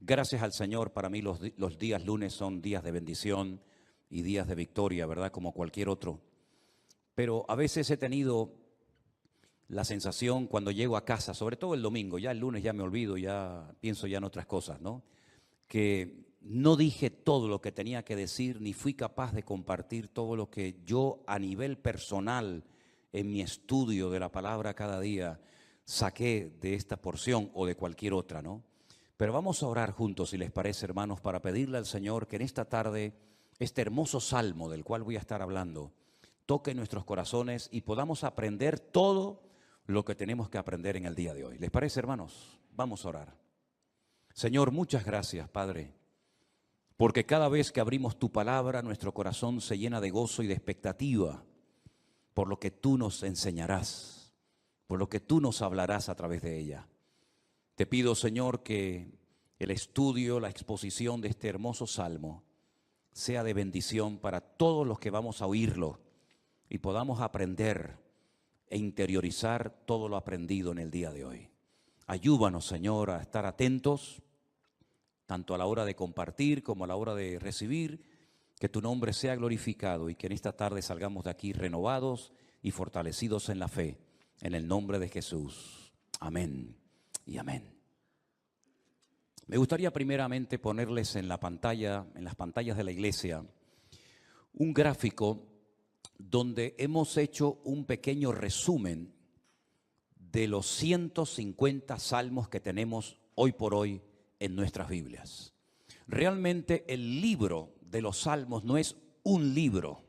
Gracias al Señor, para mí los días lunes son días de bendición y días de victoria, ¿verdad? Como cualquier otro. Pero a veces he tenido la sensación cuando llego a casa, sobre todo el domingo, ya el lunes ya me olvido, ya pienso ya en otras cosas, ¿no? Que no dije todo lo que tenía que decir, ni fui capaz de compartir todo lo que yo a nivel personal, en mi estudio de la palabra cada día, saqué de esta porción o de cualquier otra, ¿no? Pero vamos a orar juntos, si les parece, hermanos, para pedirle al Señor que en esta tarde este hermoso salmo del cual voy a estar hablando toque nuestros corazones y podamos aprender todo lo que tenemos que aprender en el día de hoy. ¿Les parece, hermanos? Vamos a orar. Señor, muchas gracias, Padre, porque cada vez que abrimos tu palabra, nuestro corazón se llena de gozo y de expectativa por lo que tú nos enseñarás, por lo que tú nos hablarás a través de ella. Te pido, Señor, que el estudio, la exposición de este hermoso salmo sea de bendición para todos los que vamos a oírlo y podamos aprender e interiorizar todo lo aprendido en el día de hoy. Ayúdanos, Señor, a estar atentos, tanto a la hora de compartir como a la hora de recibir, que tu nombre sea glorificado y que en esta tarde salgamos de aquí renovados y fortalecidos en la fe, en el nombre de Jesús. Amén y amén. Me gustaría primeramente ponerles en la pantalla, en las pantallas de la iglesia, un gráfico donde hemos hecho un pequeño resumen de los 150 salmos que tenemos hoy por hoy en nuestras Biblias. Realmente el libro de los salmos no es un libro,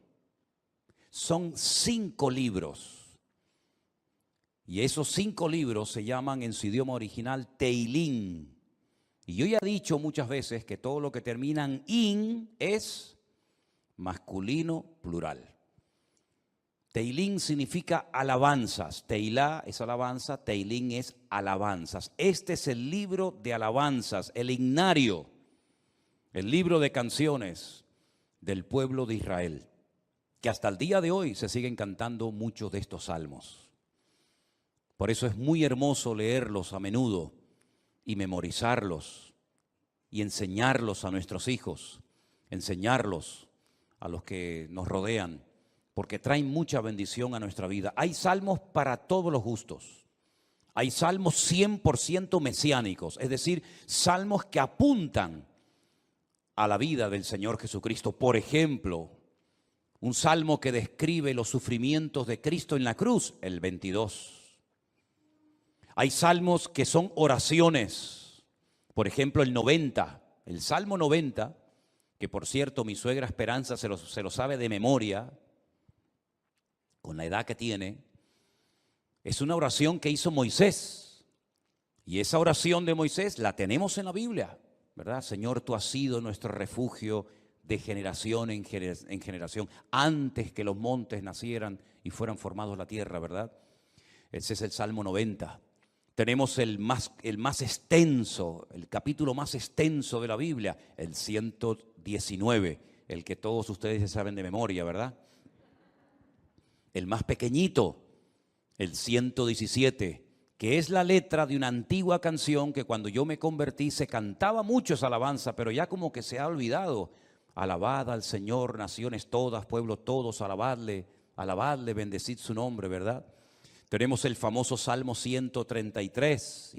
son 5 libros. Y esos 5 libros se llaman en su idioma original Teilín. Y yo ya he dicho muchas veces que todo lo que termina en in es masculino plural. Teilín significa alabanzas. Teilá es alabanza, Teilín es alabanzas. Este es el libro de alabanzas, el himnario, el libro de canciones del pueblo de Israel, que hasta el día de hoy se siguen cantando muchos de estos salmos. Por eso es muy hermoso leerlos a menudo y memorizarlos y enseñarlos a nuestros hijos, enseñarlos a los que nos rodean, porque traen mucha bendición a nuestra vida. Hay salmos para todos los gustos. Hay salmos 100% mesiánicos, es decir, salmos que apuntan a la vida del Señor Jesucristo. Por ejemplo, un salmo que describe los sufrimientos de Cristo en la cruz, el 22. Hay salmos que son oraciones, por ejemplo el 90, el Salmo 90, que por cierto mi suegra Esperanza se lo sabe de memoria, con la edad que tiene, es una oración que hizo Moisés. Y esa oración de Moisés la tenemos en la Biblia, ¿verdad? Señor, tú has sido nuestro refugio de generación en generación, antes que los montes nacieran y fueran formados la tierra, ¿verdad? Ese es el Salmo 90. Tenemos el más extenso, el capítulo más extenso de la Biblia, el 119, el que todos ustedes ya saben de memoria, ¿verdad? El más pequeñito, el 117, que es la letra de una antigua canción que cuando yo me convertí se cantaba mucho esa alabanza, pero ya como que se ha olvidado. Alabad al Señor, naciones todas, pueblos todos, alabadle, alabadle, bendecid su nombre, ¿verdad? Tenemos el famoso Salmo 133.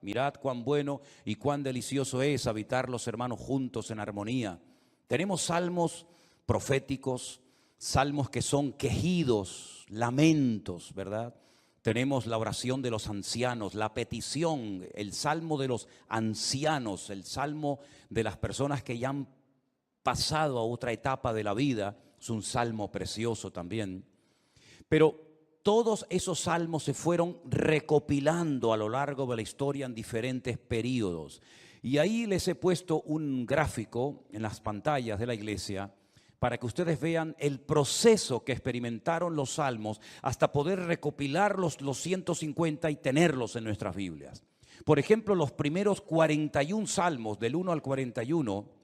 Mirad cuán bueno y cuán delicioso es habitar los hermanos juntos en armonía. Tenemos salmos proféticos, salmos que son quejidos, lamentos, ¿verdad? Tenemos la oración de los ancianos, la petición, el salmo de los ancianos, el salmo de las personas que ya han pasado a otra etapa de la vida. Es un salmo precioso también. Pero todos esos salmos se fueron recopilando a lo largo de la historia en diferentes periodos. Y ahí les he puesto un gráfico en las pantallas de la iglesia para que ustedes vean el proceso que experimentaron los salmos hasta poder recopilar los 150 y tenerlos en nuestras Biblias. Por ejemplo, los primeros 41 salmos, del 1 al 41,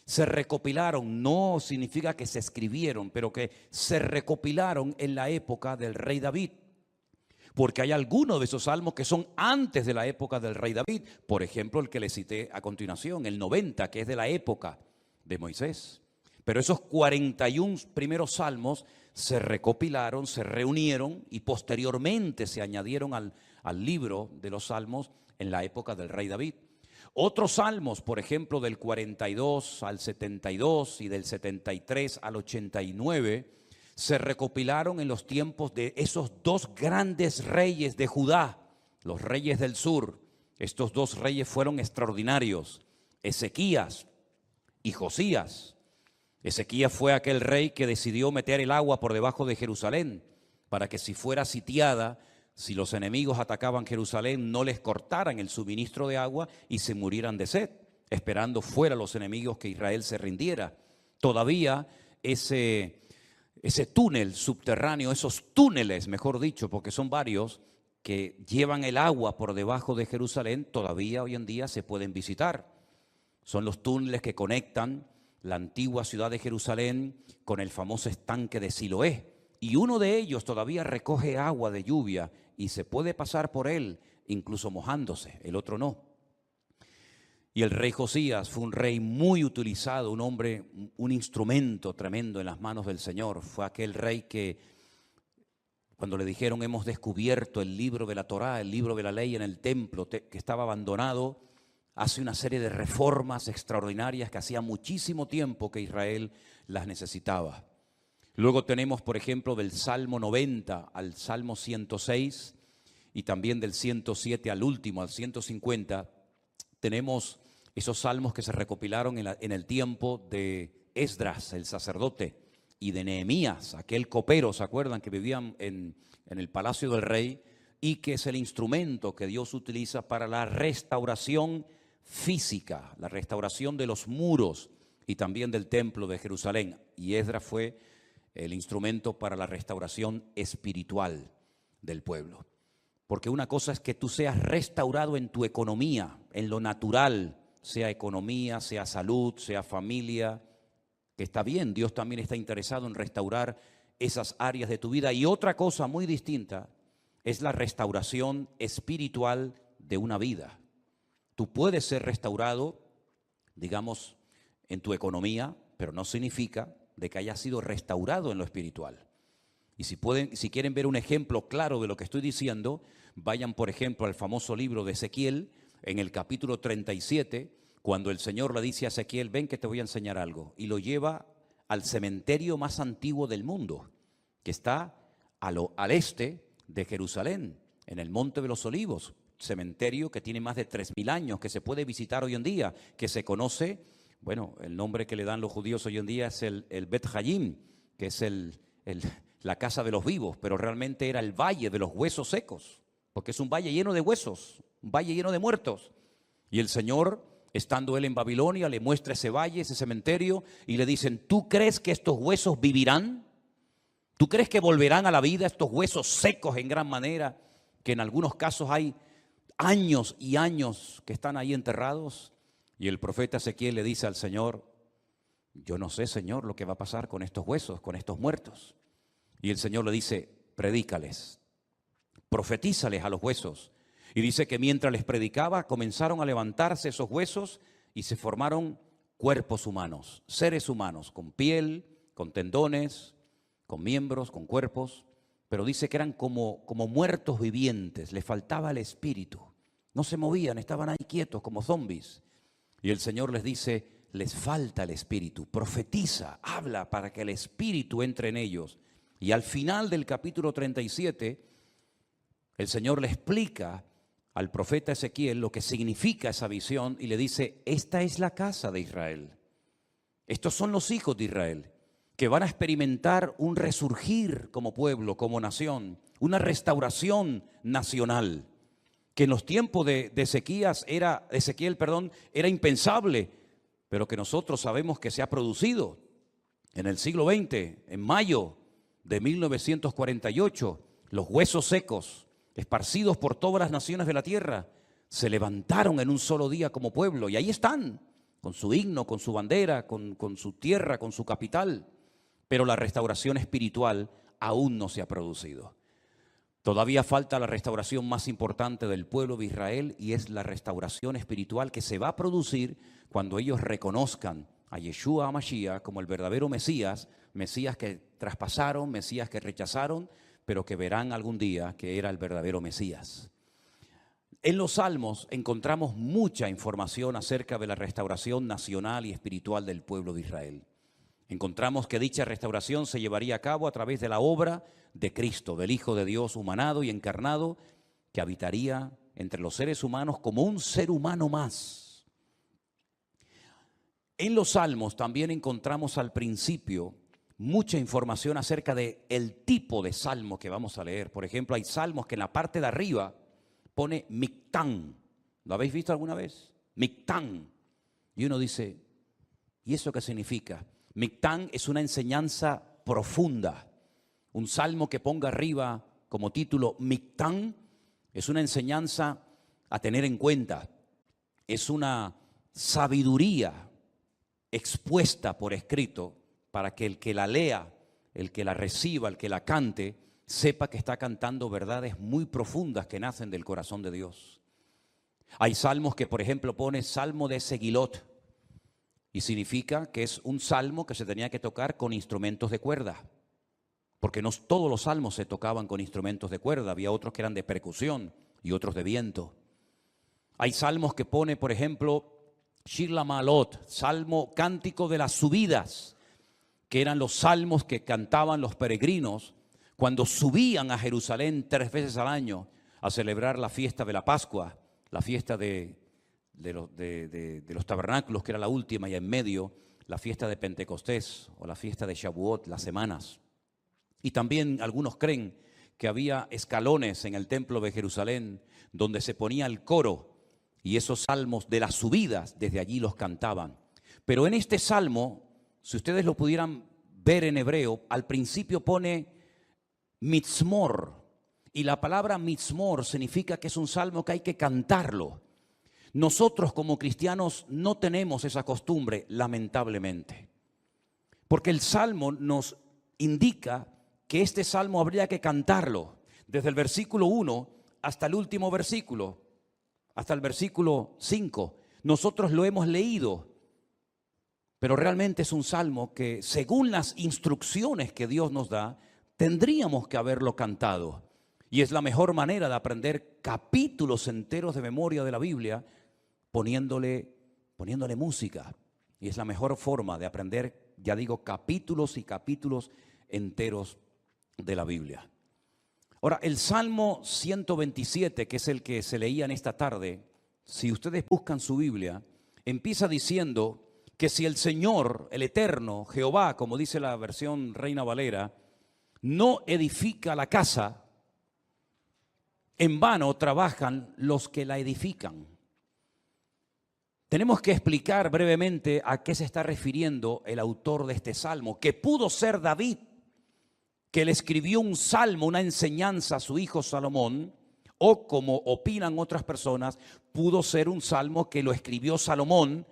se recopilaron, no significa que se escribieron, pero que se recopilaron en la época del rey David. porque hay algunos de esos salmos que son antes de la época del rey David. Por ejemplo, el que le cité a continuación, el 90, que es de la época de Moisés. Pero esos 41 primeros salmos se recopilaron, se reunieron y posteriormente se añadieron al libro de los salmos en la época del rey David. Otros salmos, por ejemplo, del 42 al 72 y del 73 al 89, se recopilaron en los tiempos de esos dos grandes reyes de Judá, los reyes del sur. Estos dos reyes fueron extraordinarios, Ezequías y Josías. Ezequías fue aquel rey que decidió meter el agua por debajo de Jerusalén para que si fuera sitiada, si los enemigos atacaban Jerusalén, no les cortaran el suministro de agua y se murieran de sed, esperando fuera los enemigos que Israel se rindiera. Todavía ese túnel subterráneo, esos túneles, mejor dicho, porque son varios, que llevan el agua por debajo de Jerusalén, todavía hoy en día se pueden visitar. Son los túneles que conectan la antigua ciudad de Jerusalén con el famoso estanque de Siloé. Y uno de ellos todavía recoge agua de lluvia y se puede pasar por él, incluso mojándose, el otro no. Y el rey Josías fue un rey muy utilizado, un hombre, un instrumento tremendo en las manos del Señor. Fue aquel rey que, cuando le dijeron hemos descubierto el libro de la Torá, el libro de la ley en el templo que estaba abandonado, hace una serie de reformas extraordinarias que hacía muchísimo tiempo que Israel las necesitaba. Luego tenemos, por ejemplo, del Salmo 90 al Salmo 106 y también del 107 al último, al 150, tenemos esos salmos que se recopilaron en el tiempo de Esdras, el sacerdote, y de Nehemías, aquel copero, ¿se acuerdan? Que vivían en el palacio del rey y que es el instrumento que Dios utiliza para la restauración física, la restauración de los muros y también del templo de Jerusalén. Y Esdras fue el instrumento para la restauración espiritual del pueblo. Porque una cosa es que tú seas restaurado en tu economía, en lo natural, sea economía, sea salud, sea familia, que está bien, Dios también está interesado en restaurar esas áreas de tu vida. Y otra cosa muy distinta es la restauración espiritual de una vida. Tú puedes ser restaurado, digamos, en tu economía, pero no significa de que hayas sido restaurado en lo espiritual. Y si quieren ver un ejemplo claro de lo que estoy diciendo, vayan, por ejemplo, al famoso libro de Ezequiel, en el capítulo 37, cuando el Señor le dice a Ezequiel, ven que te voy a enseñar algo, y lo lleva al cementerio más antiguo del mundo, que está al este de Jerusalén, en el Monte de los Olivos, cementerio que tiene más de 3000 años, que se puede visitar hoy en día, que se conoce, bueno, el nombre que le dan los judíos hoy en día es el Bet Hayim, que es la casa de los vivos, pero realmente era el valle de los huesos secos, porque es un valle lleno de huesos, un valle lleno de muertos. Y el Señor, estando él en Babilonia, le muestra ese valle, ese cementerio, y le dicen, ¿tú crees que estos huesos vivirán? ¿Tú crees que volverán a la vida estos huesos secos en gran manera, que en algunos casos hay años y años que están ahí enterrados? Y el profeta Ezequiel le dice al Señor, yo no sé, Señor, lo que va a pasar con estos huesos, con estos muertos. Y el Señor le dice, predícales, profetízales a los huesos. Y dice que mientras les predicaba, comenzaron a levantarse esos huesos y se formaron cuerpos humanos, seres humanos, con piel, con tendones, con miembros, con cuerpos. Pero dice que eran como muertos vivientes, les faltaba el espíritu. No se movían, estaban ahí quietos como zombies. Y el Señor les dice, les falta el espíritu, profetiza, habla para que el espíritu entre en ellos. Y al final del capítulo 37, el Señor le explica al profeta Ezequiel lo que significa esa visión y le dice, esta es la casa de Israel. Estos son los hijos de Israel, que van a experimentar un resurgir como pueblo, como nación, una restauración nacional, que en los tiempos de Ezequiel era impensable, pero que nosotros sabemos que se ha producido en el siglo XX, en mayo de 1948, los huesos secos, esparcidos por todas las naciones de la tierra, se levantaron en un solo día como pueblo, y ahí están, con su himno, con su bandera, con su tierra, con su capital, pero la restauración espiritual aún no se ha producido. Todavía falta la restauración más importante del pueblo de Israel y es la restauración espiritual que se va a producir cuando ellos reconozcan a Yeshua HaMashiach como el verdadero Mesías, Mesías que traspasaron, Mesías que rechazaron, pero que verán algún día que era el verdadero Mesías. En los Salmos encontramos mucha información acerca de la restauración nacional y espiritual del pueblo de Israel. Encontramos que dicha restauración se llevaría a cabo a través de la obra de Cristo, del Hijo de Dios humanado y encarnado, que habitaría entre los seres humanos como un ser humano más. En los Salmos también encontramos al principio mucha información acerca del tipo de salmo que vamos a leer. Por ejemplo, hay salmos que en la parte de arriba pone Mictán. ¿Lo habéis visto alguna vez? Mictán. Y uno dice, ¿y eso qué significa? Mictán es una enseñanza profunda. Un salmo que ponga arriba como título Mictán es una enseñanza a tener en cuenta. Es una sabiduría expuesta por escrito para que el que la lea, el que la reciba, el que la cante, sepa que está cantando verdades muy profundas que nacen del corazón de Dios. Hay salmos que, por ejemplo, pone Salmo de Segilot y significa que es un salmo que se tenía que tocar con instrumentos de cuerda, porque no todos los salmos se tocaban con instrumentos de cuerda, había otros que eran de percusión y otros de viento. Hay salmos que pone, por ejemplo, Shir LaMa'alot, salmo cántico de las subidas, que eran los salmos que cantaban los peregrinos cuando subían a Jerusalén 3 veces al año a celebrar la fiesta de la Pascua, la fiesta de los tabernáculos, que era la última, y en medio la fiesta de Pentecostés o la fiesta de Shavuot, las semanas. Y también algunos creen que había escalones en el templo de Jerusalén donde se ponía el coro y esos salmos de las subidas desde allí los cantaban. Pero en este salmo, si ustedes lo pudieran ver en hebreo, al principio pone mitzmor, y la palabra mitzmor significa que es un salmo que hay que cantarlo. Nosotros como cristianos no tenemos esa costumbre, lamentablemente, porque el salmo nos indica que este salmo habría que cantarlo desde el versículo 1 hasta el último versículo, hasta el versículo 5. Nosotros lo hemos leído, pero realmente es un salmo que, según las instrucciones que Dios nos da, tendríamos que haberlo cantado. Y es la mejor manera de aprender capítulos enteros de memoria de la Biblia, poniéndole música. Y es la mejor forma de aprender, ya digo, capítulos y capítulos enteros de la Biblia. Ahora, el Salmo 127, que es el que se leía en esta tarde, si ustedes buscan su Biblia, empieza diciendo que si el Señor, el Eterno, Jehová, como dice la versión Reina Valera, no edifica la casa, en vano trabajan los que la edifican. Tenemos que explicar brevemente a qué se está refiriendo el autor de este salmo, que pudo ser David, que le escribió un salmo, una enseñanza a su hijo Salomón, o como opinan otras personas, pudo ser un salmo que lo escribió Salomón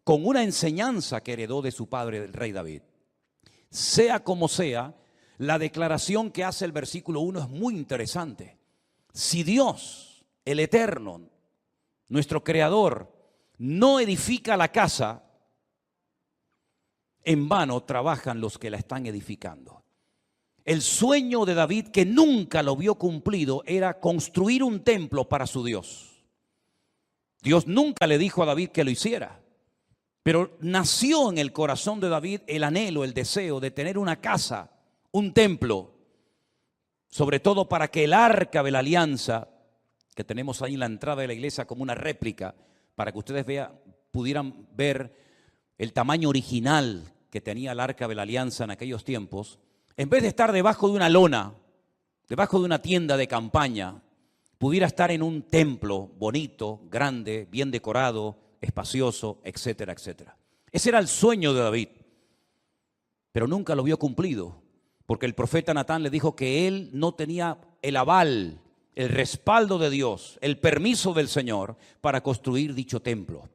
con una enseñanza que heredó de su padre, el rey David. Sea como sea, la declaración que hace el versículo 1 es muy interesante. Si Dios, el Eterno, nuestro Creador, no edifica la casa, en vano trabajan los que la están edificando. El sueño de David, que nunca lo vio cumplido, era construir un templo para su Dios. Dios nunca le dijo a David que lo hiciera, pero nació en el corazón de David el anhelo, el deseo de tener una casa, un templo, sobre todo para que el arca de la alianza, que tenemos ahí en la entrada de la iglesia como una réplica, para que ustedes pudieran ver el tamaño original que tenía el arca de la alianza en aquellos tiempos, en vez de estar debajo de una lona, debajo de una tienda de campaña, pudiera estar en un templo bonito, grande, bien decorado, espacioso, etcétera, etcétera. Ese era el sueño de David, pero nunca lo vio cumplido, porque el profeta Natán le dijo que él no tenía el aval, el respaldo de Dios, el permiso del Señor para construir dicho templo.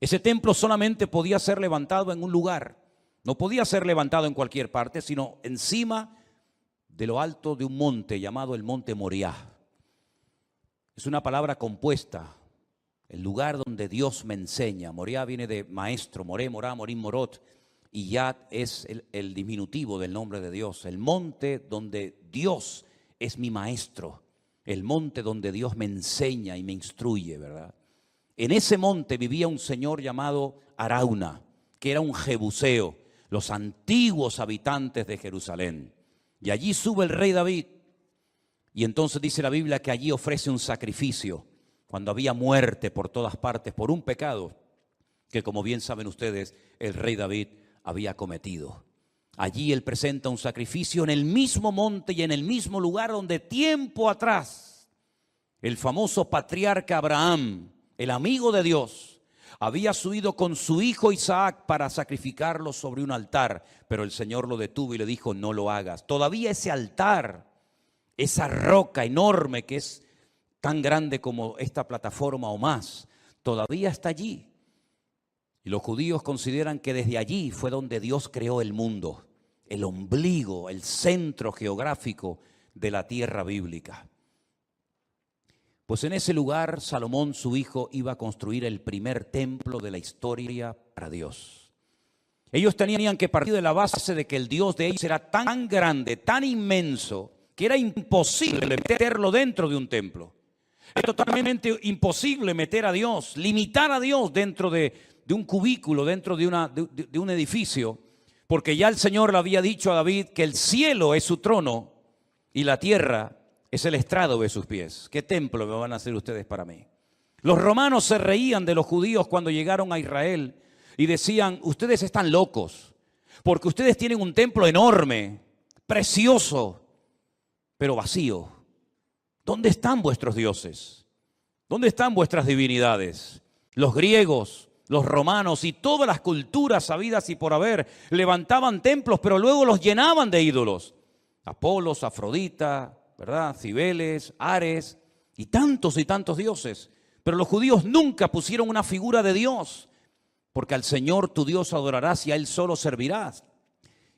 Ese templo solamente podía ser levantado en un lugar, no podía ser levantado en cualquier parte, sino encima de lo alto de un monte llamado el monte Moriah. Es una palabra compuesta, el lugar donde Dios me enseña. Moriah viene de maestro, Moré, Morá, Morim, Morot, y Yad es el diminutivo del nombre de Dios. El monte donde Dios es mi maestro, el monte donde Dios me enseña y me instruye, ¿verdad? En ese monte vivía un señor llamado Arauna, que era un jebuseo, los antiguos habitantes de Jerusalén. Y allí sube el rey David. Y entonces dice la Biblia que allí ofrece un sacrificio, cuando había muerte por todas partes, por un pecado que, como bien saben ustedes, el rey David había cometido. Allí él presenta un sacrificio en el mismo monte y en el mismo lugar donde tiempo atrás el famoso patriarca Abraham, el amigo de Dios, había subido con su hijo Isaac para sacrificarlo sobre un altar, pero el Señor lo detuvo y le dijo: no lo hagas. Todavía ese altar, esa roca enorme que es tan grande como esta plataforma o más, todavía está allí. Y los judíos consideran que desde allí fue donde Dios creó el mundo, el ombligo, el centro geográfico de la tierra bíblica. Pues en ese lugar Salomón, su hijo, iba a construir el primer templo de la historia para Dios. Ellos tenían que partir de la base de que el Dios de ellos era tan grande, tan inmenso, que era imposible meterlo dentro de un templo. Es totalmente imposible meter a Dios, limitar a Dios dentro de un cubículo, dentro de un edificio, porque ya el Señor le había dicho a David que el cielo es su trono y la tierra es el estrado de sus pies. ¿Qué templo me van a hacer ustedes para mí? Los romanos se reían de los judíos cuando llegaron a Israel y decían: ustedes están locos, porque ustedes tienen un templo enorme, precioso, pero vacío. ¿Dónde están vuestros dioses? ¿Dónde están vuestras divinidades? Los griegos, los romanos y todas las culturas habidas y por haber levantaban templos, pero luego los llenaban de ídolos. Apolos, Afrodita, ¿verdad? Cibeles, Ares y tantos dioses. Pero los judíos nunca pusieron una figura de Dios, porque al Señor tu Dios adorarás y a Él solo servirás.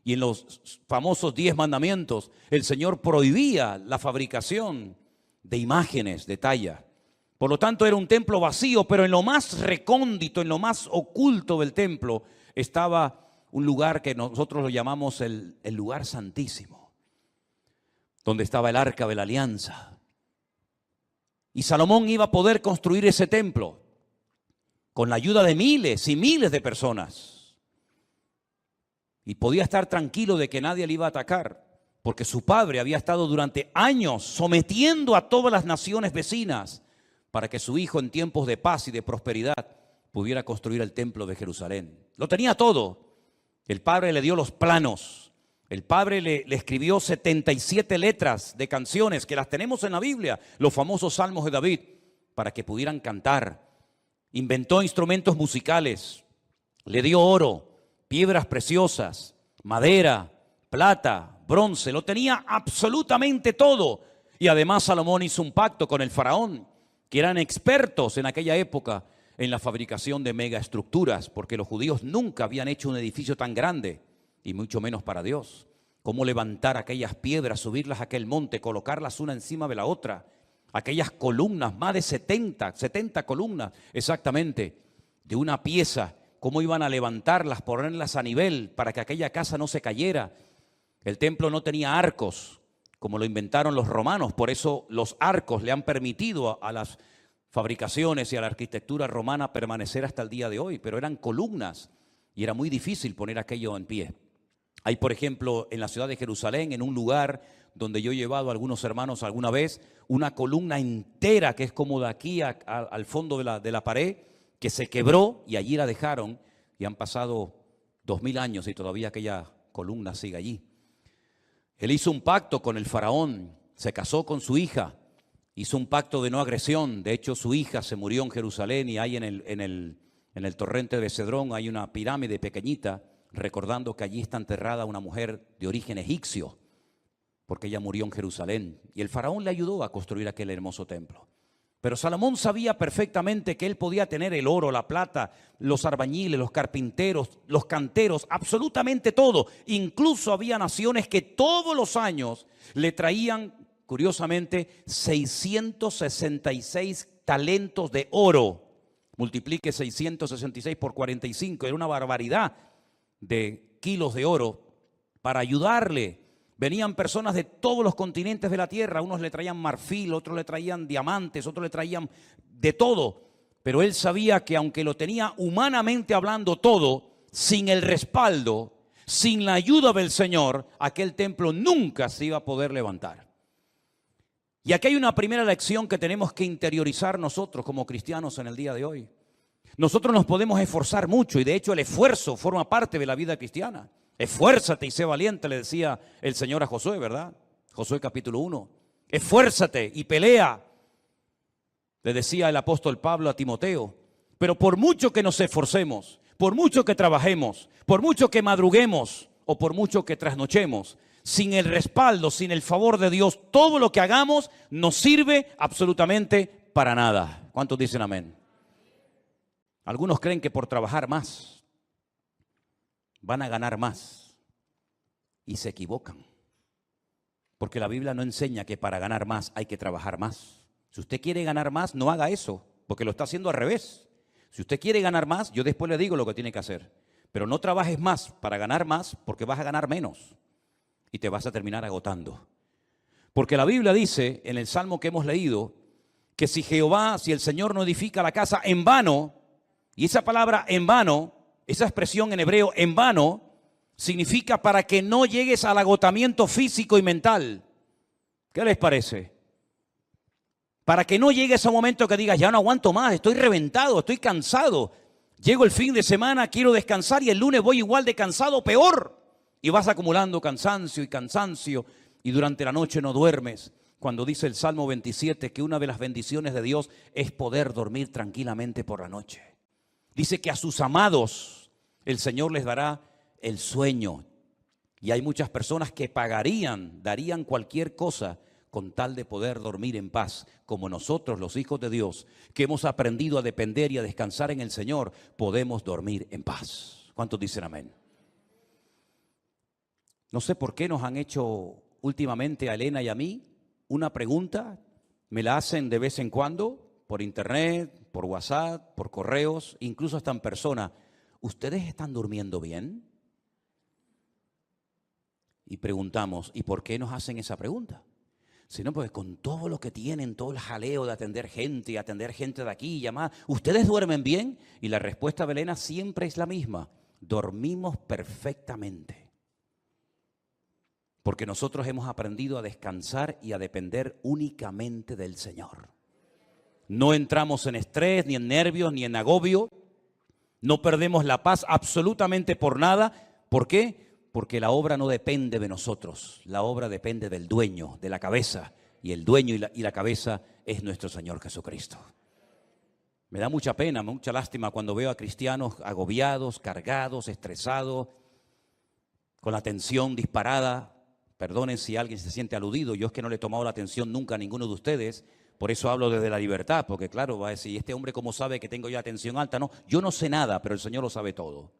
Y en los famosos 10 mandamientos, el Señor prohibía la fabricación de imágenes de talla. Por lo tanto, era un templo vacío, pero en lo más recóndito, en lo más oculto del templo, estaba un lugar que nosotros lo llamamos el lugar santísimo, donde estaba el arca de la alianza. Y Salomón iba a poder construir ese templo con la ayuda de miles y miles de personas. Y podía estar tranquilo de que nadie le iba a atacar, porque su padre había estado durante años sometiendo a todas las naciones vecinas para que su hijo, en tiempos de paz y de prosperidad, pudiera construir el templo de Jerusalén. Lo tenía todo. El padre le dio los planos. El padre le escribió 77 letras de canciones que las tenemos en la Biblia, los famosos salmos de David, para que pudieran cantar. Inventó instrumentos musicales, le dio oro, piedras preciosas, madera, plata, bronce, lo tenía absolutamente todo. Y además Salomón hizo un pacto con el faraón, que eran expertos en aquella época en la fabricación de megaestructuras, porque los judíos nunca habían hecho un edificio tan grande, y mucho menos para Dios. Cómo levantar aquellas piedras, subirlas a aquel monte, colocarlas una encima de la otra, aquellas columnas, más de 70 columnas exactamente, de una pieza, cómo iban a levantarlas, ponerlas a nivel para que aquella casa no se cayera. El templo no tenía arcos, como lo inventaron los romanos, por eso los arcos le han permitido a las fabricaciones y a la arquitectura romana permanecer hasta el día de hoy, pero eran columnas y era muy difícil poner aquello en pie. Hay, por ejemplo, en la ciudad de Jerusalén, en un lugar donde yo he llevado a algunos hermanos alguna vez, una columna entera que es como de aquí al fondo de la pared, que se quebró y allí la dejaron, y han pasado 2000 años y todavía aquella columna sigue allí. Él hizo un pacto con el faraón, se casó con su hija, hizo un pacto de no agresión. De hecho, su hija se murió en Jerusalén y ahí en el torrente de Cedrón hay una pirámide pequeñita, recordando que allí está enterrada una mujer de origen egipcio, porque ella murió en Jerusalén. Y el faraón le ayudó a construir aquel hermoso templo. Pero Salomón sabía perfectamente que él podía tener el oro, la plata, los albañiles, los carpinteros, los canteros, absolutamente todo. Incluso había naciones que todos los años le traían, curiosamente, 666 talentos de oro. Multiplique 666 por 45, era una barbaridad de kilos de oro para ayudarle. Venían personas de todos los continentes de la tierra, unos le traían marfil, otros le traían diamantes, otros le traían de todo. Pero él sabía que aunque lo tenía humanamente hablando todo, sin el respaldo, sin la ayuda del Señor, aquel templo nunca se iba a poder levantar. Y aquí hay una primera lección que tenemos que interiorizar nosotros como cristianos en el día de hoy. Nosotros nos podemos esforzar mucho y de hecho el esfuerzo forma parte de la vida cristiana. Esfuérzate y sé valiente, le decía el Señor a Josué, ¿verdad? Josué capítulo 1. Esfuérzate y pelea, le decía el apóstol Pablo a Timoteo. Pero por mucho que nos esforcemos, por mucho que trabajemos, por mucho que madruguemos o por mucho que trasnochemos, sin el respaldo, sin el favor de Dios, todo lo que hagamos no sirve absolutamente para nada. ¿Cuántos dicen amén? Algunos creen que por trabajar más van a ganar más y se equivocan. Porque la Biblia no enseña que para ganar más hay que trabajar más. Si usted quiere ganar más, no haga eso, porque lo está haciendo al revés. Si usted quiere ganar más, yo después le digo lo que tiene que hacer. Pero no trabajes más para ganar más, porque vas a ganar menos y te vas a terminar agotando. Porque la Biblia dice en el Salmo que hemos leído que si el Señor no edifica la casa en vano, y esa palabra en vano, esa expresión en hebreo en vano, significa para que no llegues al agotamiento físico y mental. ¿Qué les parece? Para que no llegues a un momento que digas, ya no aguanto más, estoy reventado, estoy cansado. Llego el fin de semana, quiero descansar y el lunes voy igual de cansado, peor. Y vas acumulando cansancio y durante la noche no duermes. Cuando dice el Salmo 27 que una de las bendiciones de Dios es poder dormir tranquilamente por la noche. Dice que a sus amados el Señor les dará el sueño. Y hay muchas personas que darían cualquier cosa con tal de poder dormir en paz, como nosotros, los hijos de Dios, que hemos aprendido a depender y a descansar en el Señor, podemos dormir en paz. ¿Cuántos dicen amén? No sé por qué nos han hecho últimamente a Elena y a mí una pregunta, me la hacen de vez en cuando, por internet, por WhatsApp, por correos, incluso hasta en persona. ¿Ustedes están durmiendo bien? Y preguntamos, ¿y por qué nos hacen esa pregunta? Si no, pues con todo lo que tienen, todo el jaleo de atender gente de aquí y llamar, ¿ustedes duermen bien? Y la respuesta de Elena siempre es la misma, dormimos perfectamente. Porque nosotros hemos aprendido a descansar y a depender únicamente del Señor. No entramos en estrés, ni en nervios, ni en agobio. No perdemos la paz absolutamente por nada. ¿Por qué? Porque la obra no depende de nosotros. La obra depende del dueño, de la cabeza. Y el dueño y la cabeza es nuestro Señor Jesucristo. Me da mucha pena, mucha lástima cuando veo a cristianos agobiados, cargados, estresados, con la tensión disparada. Perdonen si alguien se siente aludido. Yo es que no le he tomado la atención nunca a ninguno de ustedes. Por eso hablo desde la libertad, porque claro, va a decir, ¿este hombre cómo sabe que tengo yo la tensión alta? No, yo no sé nada, pero el Señor lo sabe todo.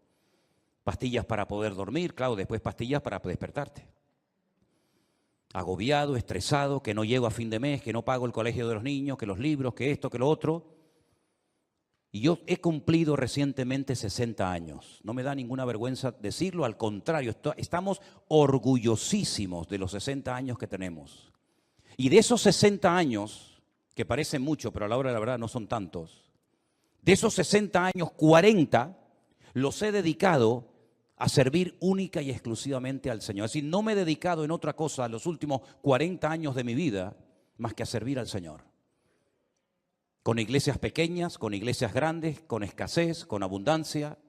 Pastillas para poder dormir, claro, después pastillas para despertarte. Agobiado, estresado, que no llego a fin de mes, que no pago el colegio de los niños, que los libros, que esto, que lo otro. Y yo he cumplido recientemente 60 años. No me da ninguna vergüenza decirlo, al contrario, estamos orgullosísimos de los 60 años que tenemos. Y de esos 60 años, que parecen mucho, pero a la hora de la verdad no son tantos, de esos 60 años, 40 los he dedicado a servir única y exclusivamente al Señor. Es decir, no me he dedicado en otra cosa los últimos 40 años de mi vida más que a servir al Señor. Con iglesias pequeñas, con iglesias grandes, con escasez, con abundancia,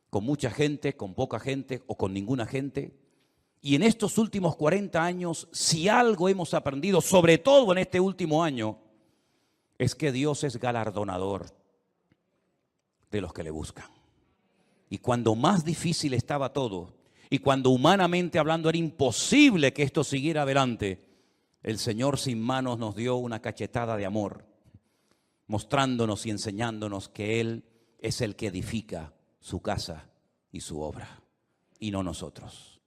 con mucha gente, con poca gente o con ninguna gente. Y en estos últimos 40 años, si algo hemos aprendido, sobre todo en este último año, es que Dios es galardonador de los que le buscan. Y cuando más difícil estaba todo, y cuando humanamente hablando era imposible que esto siguiera adelante, el Señor sin manos nos dio una cachetada de amor mostrándonos y enseñándonos que Él es el que edifica su casa y su obra, y no nosotros.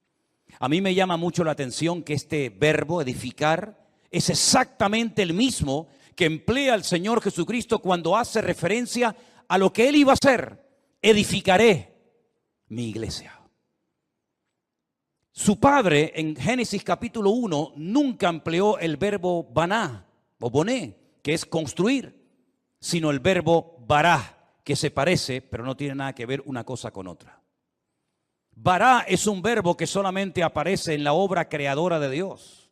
A mí me llama mucho la atención que este verbo edificar es exactamente el mismo que emplea el Señor Jesucristo cuando hace referencia a lo que Él iba a hacer. Edificaré mi iglesia. Su padre en Génesis capítulo 1 nunca empleó el verbo baná o boné, que es construir, sino el verbo bará, que se parece, pero no tiene nada que ver una cosa con otra. Bará es un verbo que solamente aparece en la obra creadora de Dios.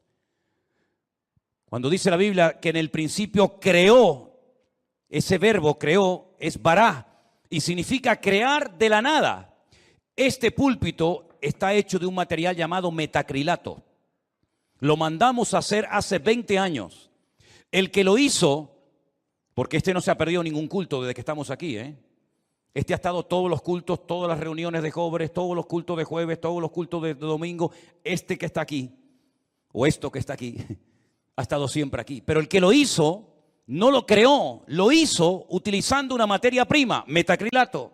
Cuando dice la Biblia que en el principio creó, ese verbo creó es bará y significa crear de la nada. Este púlpito está hecho de un material llamado metacrilato. Lo mandamos a hacer hace 20 años. El que lo hizo, porque este no se ha perdido ningún culto desde que estamos aquí, Este ha estado todos los cultos, todas las reuniones de jóvenes, todos los cultos de jueves, todos los cultos de domingo. Este que está aquí, o esto que está aquí, ha estado siempre aquí. Pero el que lo hizo, no lo creó, lo hizo utilizando una materia prima, metacrilato.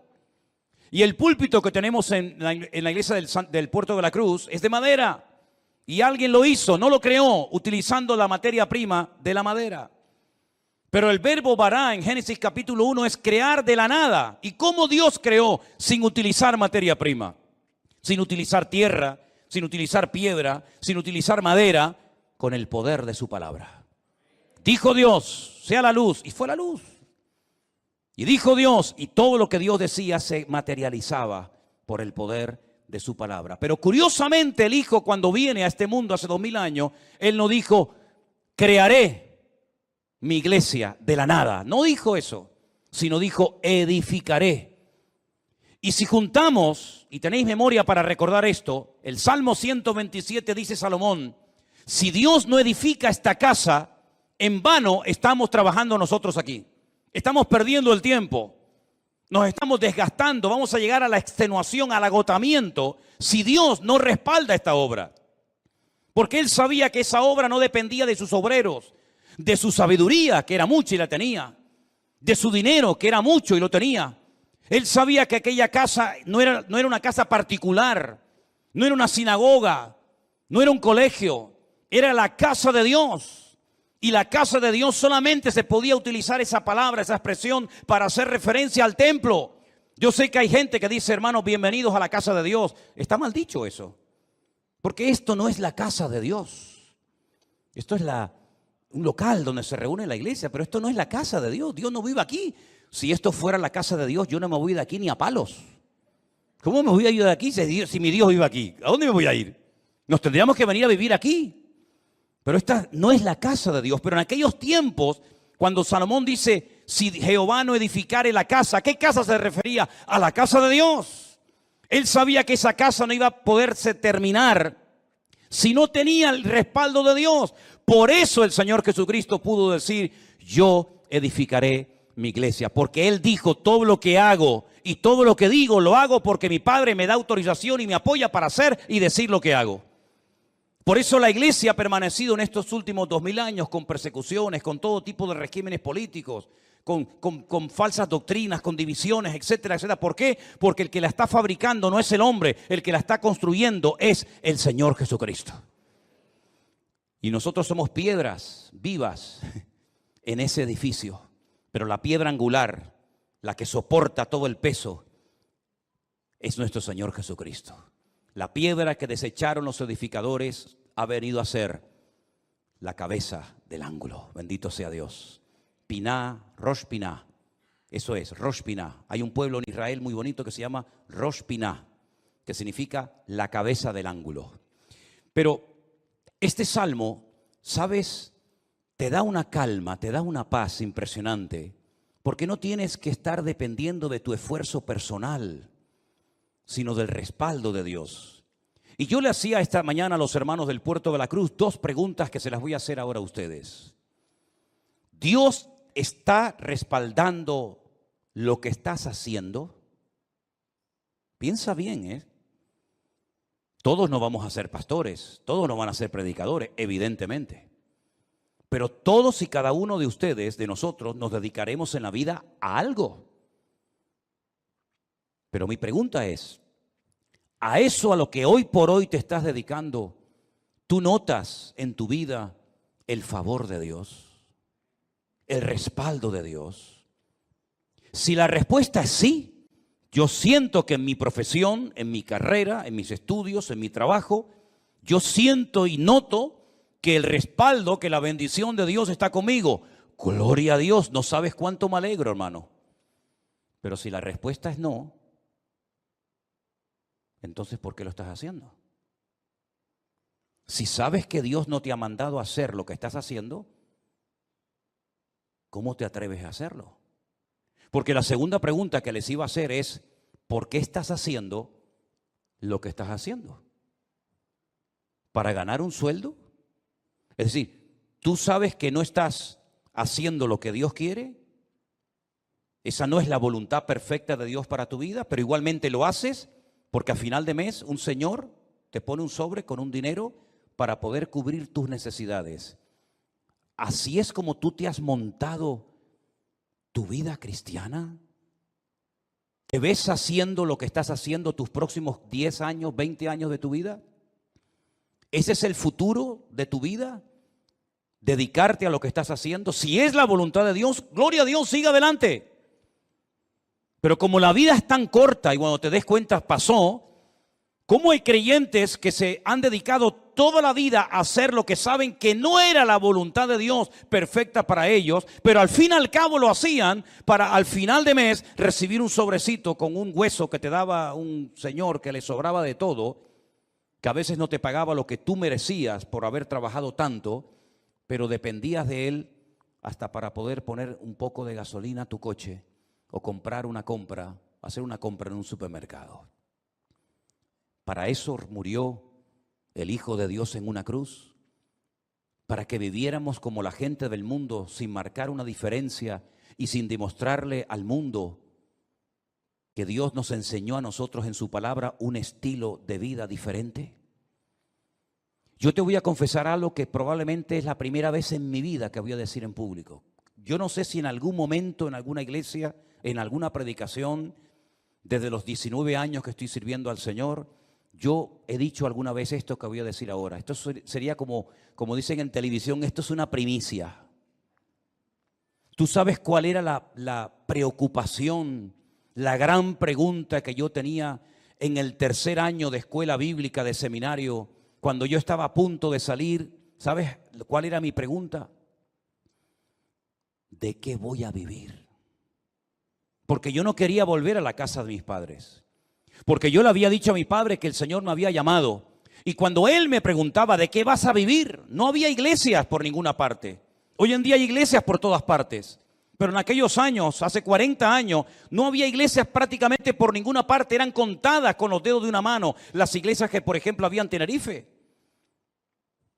Y el púlpito que tenemos en la iglesia del Puerto de la Cruz es de madera. Y alguien lo hizo, no lo creó, utilizando la materia prima de la madera. Pero el verbo bará en Génesis capítulo 1 es crear de la nada. ¿Y cómo Dios creó sin utilizar materia prima? Sin utilizar tierra, sin utilizar piedra, sin utilizar madera, con el poder de su palabra. Dijo Dios, sea la luz, y fue la luz. Y dijo Dios, y todo lo que Dios decía se materializaba por el poder de su palabra. Pero curiosamente el Hijo, cuando viene a este mundo hace 2000 años, Él no dijo, crearé mi iglesia de la nada. No dijo eso, sino dijo, edificaré. Y si juntamos, y tenéis memoria para recordar esto, el Salmo 127 dice Salomón, si Dios no edifica esta casa, en vano estamos trabajando nosotros aquí. Estamos perdiendo el tiempo, nos estamos desgastando, vamos a llegar a la extenuación, al agotamiento, si Dios no respalda esta obra. Porque Él sabía que esa obra no dependía de sus obreros, de su sabiduría, que era mucha y la tenía, de su dinero, que era mucho y lo tenía. Él sabía que aquella casa no era una casa particular, no era una sinagoga, no era un colegio, era la casa de Dios. Y la casa de Dios solamente se podía utilizar esa palabra, esa expresión para hacer referencia al templo. Yo sé que hay gente que dice, hermanos, bienvenidos a la casa de Dios. Está mal dicho eso. Porque esto no es la casa de Dios. Esto es un local donde se reúne la iglesia, pero esto no es la casa de Dios. Dios no vive aquí. Si esto fuera la casa de Dios, yo no me voy de aquí ni a palos. ¿Cómo me voy a ir de aquí si mi Dios vive aquí? ¿A dónde me voy a ir? Nos tendríamos que venir a vivir aquí. Pero esta no es la casa de Dios. Pero en aquellos tiempos, cuando Salomón dice, si Jehová no edificare la casa, ¿a qué casa se refería? A la casa de Dios. Él sabía que esa casa no iba a poderse terminar si no tenía el respaldo de Dios. Por eso el Señor Jesucristo pudo decir, yo edificaré mi iglesia. Porque Él dijo, todo lo que hago y todo lo que digo, lo hago porque mi Padre me da autorización y me apoya para hacer y decir lo que hago. Por eso la iglesia ha permanecido en estos últimos 2000 años con persecuciones, con todo tipo de regímenes políticos, con falsas doctrinas, con divisiones, etcétera, etcétera. ¿Por qué? Porque el que la está fabricando no es el hombre, el que la está construyendo es el Señor Jesucristo. Y nosotros somos piedras vivas en ese edificio, pero la piedra angular, la que soporta todo el peso, es nuestro Señor Jesucristo. La piedra que desecharon los edificadores ha venido a ser la cabeza del ángulo. Bendito sea Dios. Piná, Rosh Piná. Eso es, Rosh Piná. Hay un pueblo en Israel muy bonito que se llama Rosh Piná, que significa la cabeza del ángulo. Pero este salmo, ¿sabes? Te da una calma, te da una paz impresionante, porque no tienes que estar dependiendo de tu esfuerzo personal, sino del respaldo de Dios. Y yo le hacía esta mañana a los hermanos del Puerto de la Cruz 2 preguntas que se las voy a hacer ahora a ustedes. ¿Dios está respaldando lo que estás haciendo? Piensa bien, Todos no vamos a ser pastores, todos no van a ser predicadores, evidentemente. Pero todos y cada uno de ustedes, de nosotros, nos dedicaremos en la vida a algo. Pero mi pregunta es, ¿a eso a lo que hoy por hoy te estás dedicando, tú notas en tu vida el favor de Dios, el respaldo de Dios? Si la respuesta es sí, yo siento que en mi profesión, en mi carrera, en mis estudios, en mi trabajo, yo siento y noto que el respaldo, que la bendición de Dios está conmigo. Gloria a Dios, no sabes cuánto me alegro, hermano. Pero si la respuesta es no, entonces ¿por qué lo estás haciendo? Si sabes que Dios no te ha mandado a hacer lo que estás haciendo, ¿cómo te atreves a hacerlo? Porque la segunda pregunta que les iba a hacer es, ¿por qué estás haciendo lo que estás haciendo? ¿Para ganar un sueldo? Es decir, ¿tú sabes que no estás haciendo lo que Dios quiere? Esa no es la voluntad perfecta de Dios para tu vida, pero igualmente lo haces porque a final de mes un señor te pone un sobre con un dinero para poder cubrir tus necesidades. ¿Así es como tú te has montado tu vida cristiana? ¿Te ves haciendo lo que estás haciendo tus próximos 10 años, 20 años de tu vida? ¿Ese es el futuro de tu vida? ¿Dedicarte a lo que estás haciendo? Si es la voluntad de Dios, gloria a Dios, siga adelante. Pero como la vida es tan corta y cuando te des cuenta pasó, ¿cómo hay creyentes que se han dedicado toda la vida a hacer lo que saben que no era la voluntad de Dios perfecta para ellos, pero al fin y al cabo lo hacían para al final de mes recibir un sobrecito con un hueso que te daba un señor que le sobraba de todo, que a veces no te pagaba lo que tú merecías por haber trabajado tanto, pero dependías de él hasta para poder poner un poco de gasolina a tu coche o comprar una compra, hacer una compra en un supermercado. Para eso murió el Hijo de Dios en una cruz, para que viviéramos como la gente del mundo sin marcar una diferencia y sin demostrarle al mundo que Dios nos enseñó a nosotros en su palabra un estilo de vida diferente. Yo te voy a confesar algo que probablemente es la primera vez en mi vida que voy a decir en público. Yo no sé si en algún momento, en alguna iglesia, en alguna predicación, desde los 19 años que estoy sirviendo al Señor, yo he dicho alguna vez esto que voy a decir ahora. Esto sería como dicen en televisión, esto es una primicia. ¿Tú sabes cuál era la preocupación, la gran pregunta que yo tenía en el tercer año de escuela bíblica, de seminario, cuando yo estaba a punto de salir? ¿Sabes cuál era mi pregunta? ¿De qué voy a vivir? Porque yo no quería volver a la casa de mis padres. Porque yo le había dicho a mi padre que el Señor me había llamado. Y cuando él me preguntaba, ¿de qué vas a vivir? No había iglesias por ninguna parte. Hoy en día hay iglesias por todas partes. Pero en aquellos años, hace 40 años, no había iglesias prácticamente por ninguna parte. Eran contadas con los dedos de una mano las iglesias que, por ejemplo, había en Tenerife.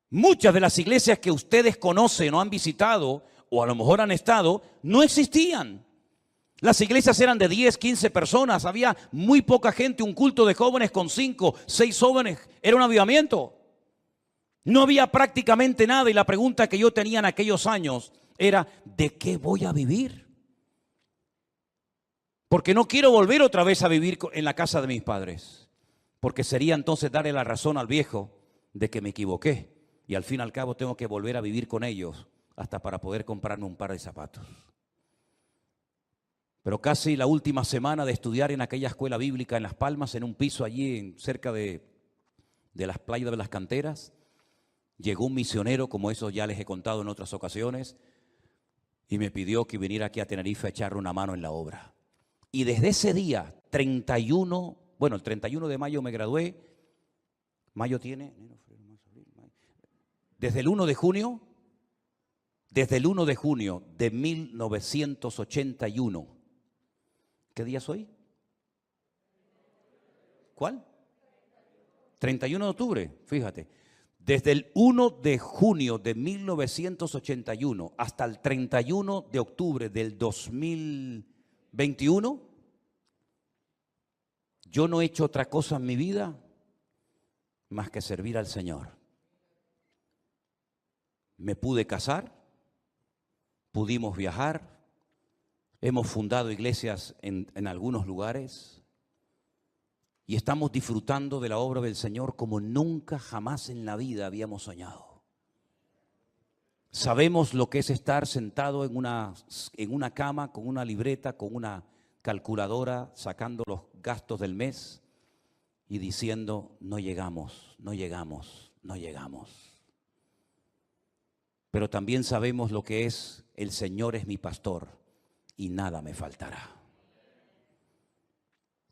Muchas de las iglesias que ustedes conocen o han visitado, o a lo mejor han estado, no existían. Las iglesias eran de 10, 15 personas, había muy poca gente, un culto de jóvenes con 5, 6 jóvenes, era un avivamiento. No había prácticamente nada y la pregunta que yo tenía en aquellos años era, ¿de qué voy a vivir? Porque no quiero volver otra vez a vivir en la casa de mis padres, porque sería entonces darle la razón al viejo de que me equivoqué y al fin y al cabo tengo que volver a vivir con ellos hasta para poder comprarme un par de zapatos. Pero casi la última semana de estudiar en aquella escuela bíblica en Las Palmas, en un piso allí cerca de las playas de las canteras, llegó un misionero, como eso ya les he contado en otras ocasiones, y me pidió que viniera aquí a Tenerife a echarle una mano en la obra. Y desde ese día, el 31 de mayo me gradué, mayo tiene, desde el 1 de junio de 1981, ¿qué día es hoy? ¿Cuál? 31 de octubre, fíjate. Desde el 1 de junio de 1981 hasta el 31 de octubre del 2021, yo no he hecho otra cosa en mi vida más que servir al Señor. Me pude casar, pudimos viajar, hemos fundado iglesias en algunos lugares y estamos disfrutando de la obra del Señor como nunca jamás en la vida habíamos soñado. Sabemos lo que es estar sentado en una cama con una libreta, con una calculadora, sacando los gastos del mes y diciendo, no llegamos, no llegamos, no llegamos. Pero también sabemos lo que es, el Señor es mi pastor y nada me faltará.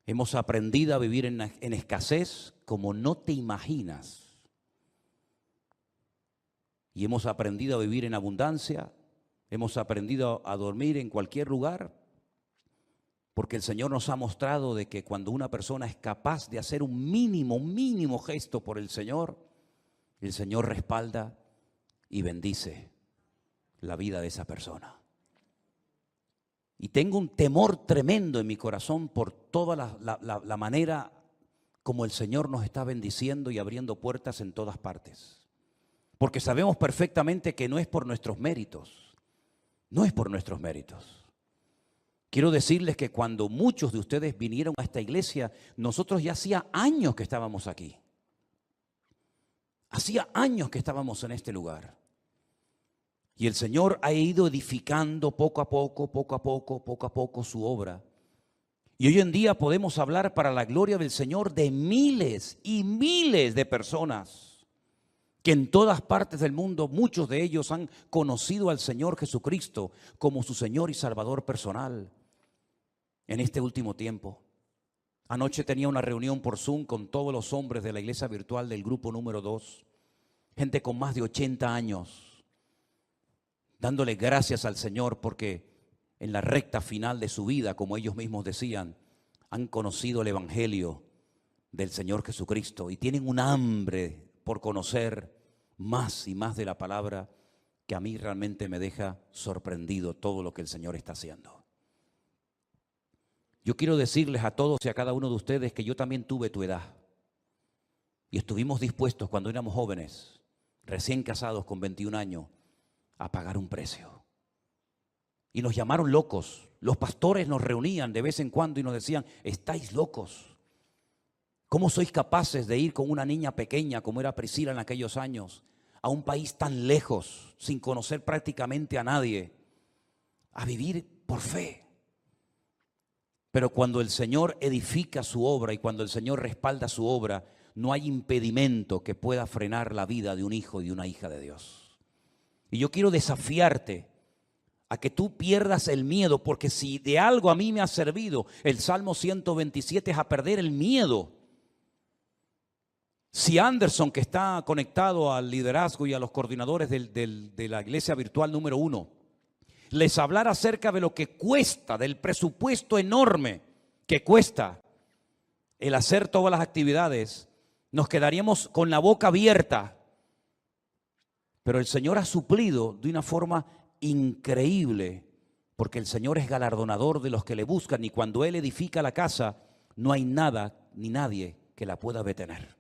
Hemos aprendido a vivir en escasez como no te imaginas. Y hemos aprendido a vivir en abundancia, hemos aprendido a dormir en cualquier lugar, porque el Señor nos ha mostrado de que cuando una persona es capaz de hacer un mínimo gesto por el Señor respalda y bendice la vida de esa persona. Y tengo un temor tremendo en mi corazón por toda la manera como el Señor nos está bendiciendo y abriendo puertas en todas partes. Porque sabemos perfectamente que no es por nuestros méritos, no es por nuestros méritos. Quiero decirles que cuando muchos de ustedes vinieron a esta iglesia, nosotros ya hacía años que estábamos aquí. Hacía años que estábamos en este lugar. Y el Señor ha ido edificando poco a poco su obra. Y hoy en día podemos hablar para la gloria del Señor de miles y miles de personas que en todas partes del mundo, muchos de ellos han conocido al Señor Jesucristo como su Señor y Salvador personal en este último tiempo. Anoche tenía una reunión por Zoom con todos los hombres de la iglesia virtual del grupo número 2, gente con más de 80 años, dándole gracias al Señor porque en la recta final de su vida, como ellos mismos decían, han conocido el Evangelio del Señor Jesucristo y tienen un hambre por conocer más y más de la palabra que a mí realmente me deja sorprendido todo lo que el Señor está haciendo. Yo quiero decirles a todos y a cada uno de ustedes que yo también tuve tu edad y estuvimos dispuestos cuando éramos jóvenes, recién casados con 21 años, a pagar un precio. Y nos llamaron locos. Los pastores nos reunían de vez en cuando y nos decían, estáis locos. ¿Cómo sois capaces de ir con una niña pequeña como era Priscila en aquellos años a un país tan lejos, sin conocer prácticamente a nadie, a vivir por fe? Pero cuando el Señor edifica su obra y cuando el Señor respalda su obra, no hay impedimento que pueda frenar la vida de un hijo y de una hija de Dios. Y yo quiero desafiarte a que tú pierdas el miedo, porque si de algo a mí me ha servido el Salmo 127 es a perder el miedo. Si Anderson, que está conectado al liderazgo y a los coordinadores de la iglesia virtual número 1, les hablara acerca de lo que cuesta, del presupuesto enorme que cuesta el hacer todas las actividades, nos quedaríamos con la boca abierta. Pero el Señor ha suplido de una forma increíble, porque el Señor es galardonador de los que le buscan y cuando Él edifica la casa, no hay nada ni nadie que la pueda detener.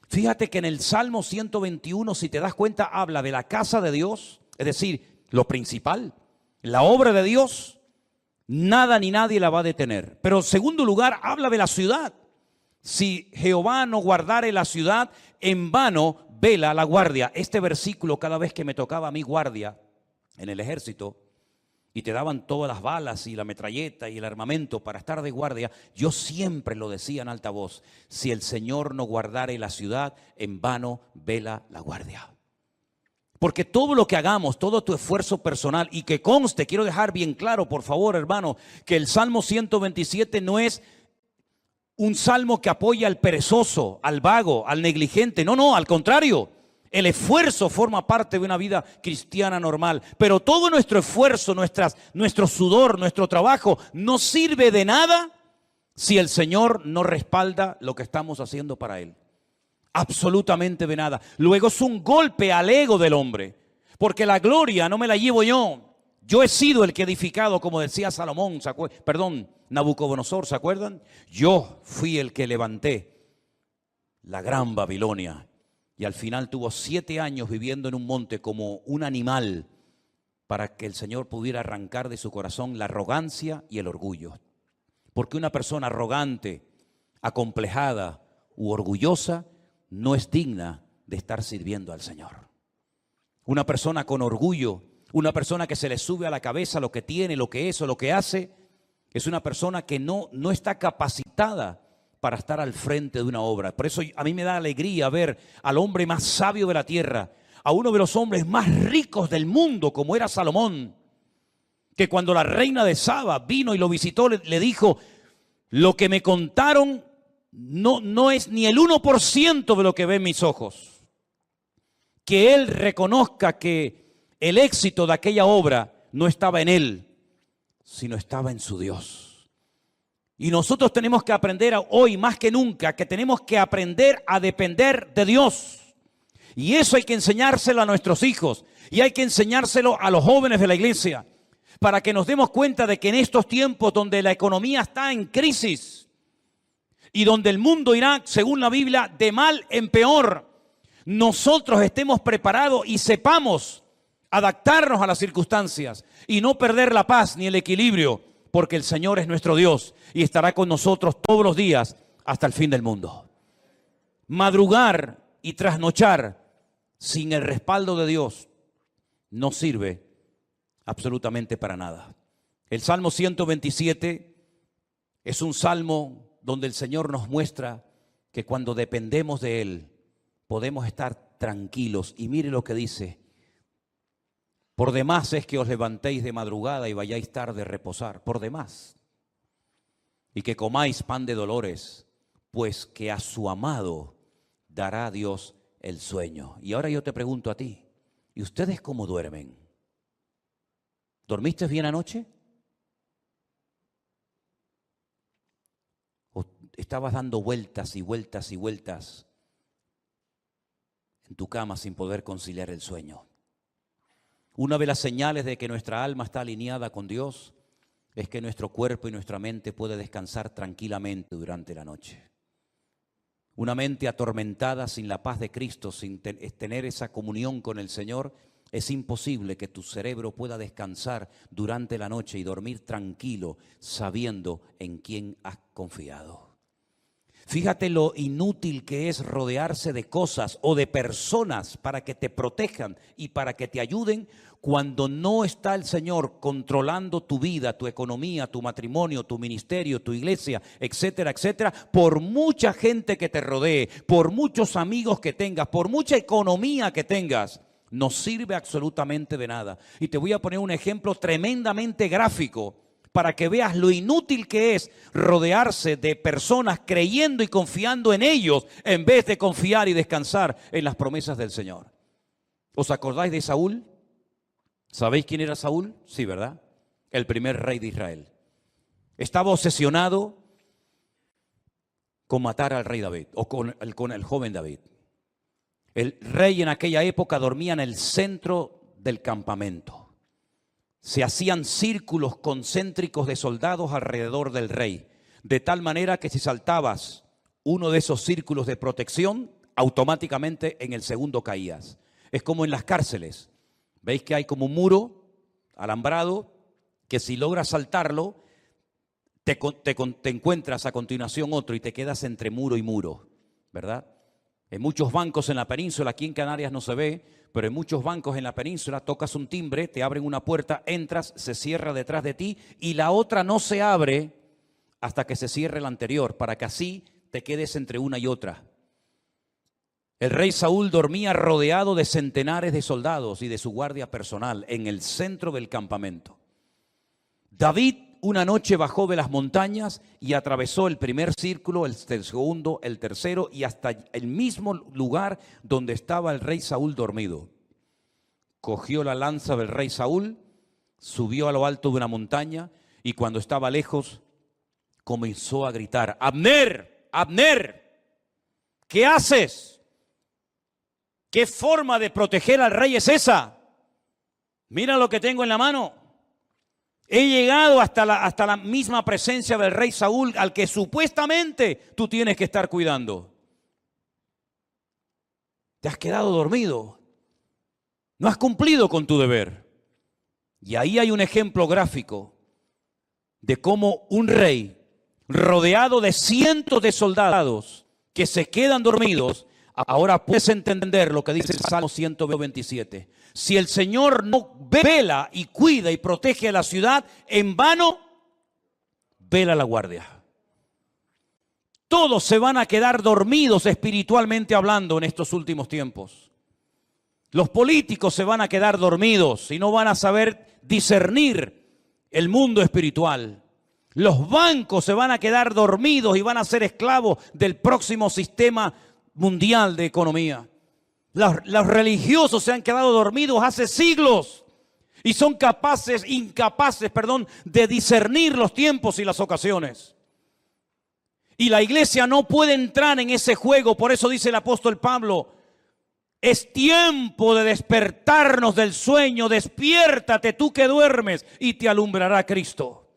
Fíjate que en el Salmo 121, si te das cuenta, habla de la casa de Dios, es decir, lo principal, la obra de Dios, nada ni nadie la va a detener. Pero en segundo lugar, habla de la ciudad. Si Jehová no guardare la ciudad, en vano vela la guardia. Este versículo, cada vez que me tocaba a mí guardia en el ejército, y te daban todas las balas y la metralleta y el armamento para estar de guardia, yo siempre lo decía en alta voz, si el Señor no guardare la ciudad, en vano vela la guardia. Porque todo lo que hagamos, todo tu esfuerzo personal, y que conste, quiero dejar bien claro, por favor, hermano, que el Salmo 127 no es un salmo que apoya al perezoso, al vago, al negligente. No, al contrario. El esfuerzo forma parte de una vida cristiana normal, pero todo nuestro esfuerzo, nuestro sudor, nuestro trabajo no sirve de nada si el Señor no respalda lo que estamos haciendo para Él. Absolutamente de nada. Luego es un golpe al ego del hombre, porque la gloria no me la llevo yo. Yo he sido el que he edificado, como decía Salomón, Nabucodonosor, ¿se acuerdan? Yo fui el que levanté la gran Babilonia. Y al final tuvo 7 años viviendo en un monte como un animal para que el Señor pudiera arrancar de su corazón la arrogancia y el orgullo. Porque una persona arrogante, acomplejada u orgullosa no es digna de estar sirviendo al Señor. Una persona con orgullo, una persona que se le sube a la cabeza lo que tiene, lo que es o lo que hace, es una persona que no está capacitada para estar al frente de una obra. Por eso a mí me da alegría ver al hombre más sabio de la tierra, a uno de los hombres más ricos del mundo, como era Salomón, que cuando la reina de Saba vino y lo visitó, le dijo: lo que me contaron no es ni el 1% de lo que ven mis ojos. Que él reconozca que el éxito de aquella obra no estaba en él, sino estaba en su Dios. Y nosotros tenemos que aprender hoy más que nunca que tenemos que aprender a depender de Dios. Y eso hay que enseñárselo a nuestros hijos y hay que enseñárselo a los jóvenes de la iglesia, para que nos demos cuenta de que en estos tiempos donde la economía está en crisis y donde el mundo irá, según la Biblia, de mal en peor, nosotros estemos preparados y sepamos adaptarnos a las circunstancias y no perder la paz ni el equilibrio, porque el Señor es nuestro Dios y estará con nosotros todos los días hasta el fin del mundo. Madrugar y trasnochar sin el respaldo de Dios no sirve absolutamente para nada. El Salmo 127 es un salmo donde el Señor nos muestra que cuando dependemos de Él podemos estar tranquilos. Y mire lo que dice: por demás es que os levantéis de madrugada y vayáis tarde a reposar, por demás. Y que comáis pan de dolores, pues que a su amado dará Dios el sueño. Y ahora yo te pregunto a ti, ¿y ustedes cómo duermen? ¿Dormiste bien anoche? ¿O estabas dando vueltas y vueltas y vueltas en tu cama sin poder conciliar el sueño? Una de las señales de que nuestra alma está alineada con Dios es que nuestro cuerpo y nuestra mente puede descansar tranquilamente durante la noche. Una mente atormentada sin la paz de Cristo, sin tener esa comunión con el Señor, es imposible que tu cerebro pueda descansar durante la noche y dormir tranquilo sabiendo en quién has confiado. Fíjate lo inútil que es rodearse de cosas o de personas para que te protejan y para que te ayuden cuando no está el Señor controlando tu vida, tu economía, tu matrimonio, tu ministerio, tu iglesia, etcétera, etcétera. Por mucha gente que te rodee, por muchos amigos que tengas, por mucha economía que tengas, no sirve absolutamente de nada. Y te voy a poner un ejemplo tremendamente gráfico para que veas lo inútil que es rodearse de personas creyendo y confiando en ellos en vez de confiar y descansar en las promesas del Señor. ¿Os acordáis de Saúl? ¿Sabéis quién era Saúl? Sí, ¿verdad? El primer rey de Israel. Estaba obsesionado con matar al rey David o con el joven David. El rey en aquella época dormía en el centro del campamento. Se hacían círculos concéntricos de soldados alrededor del rey, de tal manera que si saltabas uno de esos círculos de protección, automáticamente en el segundo caías. Es como en las cárceles. ¿Veis que hay como un muro alambrado que si logras saltarlo, te encuentras a continuación otro y te quedas entre muro y muro, ¿verdad? En muchos bancos en la península, aquí en Canarias no se ve, pero en muchos bancos en la península tocas un timbre, te abren una puerta, entras, se cierra detrás de ti y la otra no se abre hasta que se cierre la anterior, para que así te quedes entre una y otra. El rey Saúl dormía rodeado de centenares de soldados y de su guardia personal en el centro del campamento. David una noche bajó de las montañas y atravesó el primer círculo, el segundo, el tercero y hasta el mismo lugar donde estaba el rey Saúl dormido. Cogió la lanza del rey Saúl, subió a lo alto de una montaña y cuando estaba lejos comenzó a gritar: ¡Abner! ¡Abner! ¿Qué haces? ¿Qué forma de proteger al rey es esa? Mira lo que tengo en la mano. He llegado hasta la misma presencia del rey Saúl, al que supuestamente tú tienes que estar cuidando. Te has quedado dormido. No has cumplido con tu deber. Y ahí hay un ejemplo gráfico de cómo un rey rodeado de cientos de soldados que se quedan dormidos. Ahora puedes entender lo que dice el Salmo 127. Si el Señor no vela y cuida y protege a la ciudad, en vano vela la guardia. Todos se van a quedar dormidos espiritualmente hablando en estos últimos tiempos. Los políticos se van a quedar dormidos y no van a saber discernir el mundo espiritual. Los bancos se van a quedar dormidos y van a ser esclavos del próximo sistema mundial de economía. Los religiosos se han quedado dormidos hace siglos y son incapaces de discernir los tiempos y las ocasiones. Y la iglesia no puede entrar en ese juego. Por eso dice el apóstol Pablo: es tiempo de despertarnos del sueño. Despiértate tú que duermes y te alumbrará Cristo.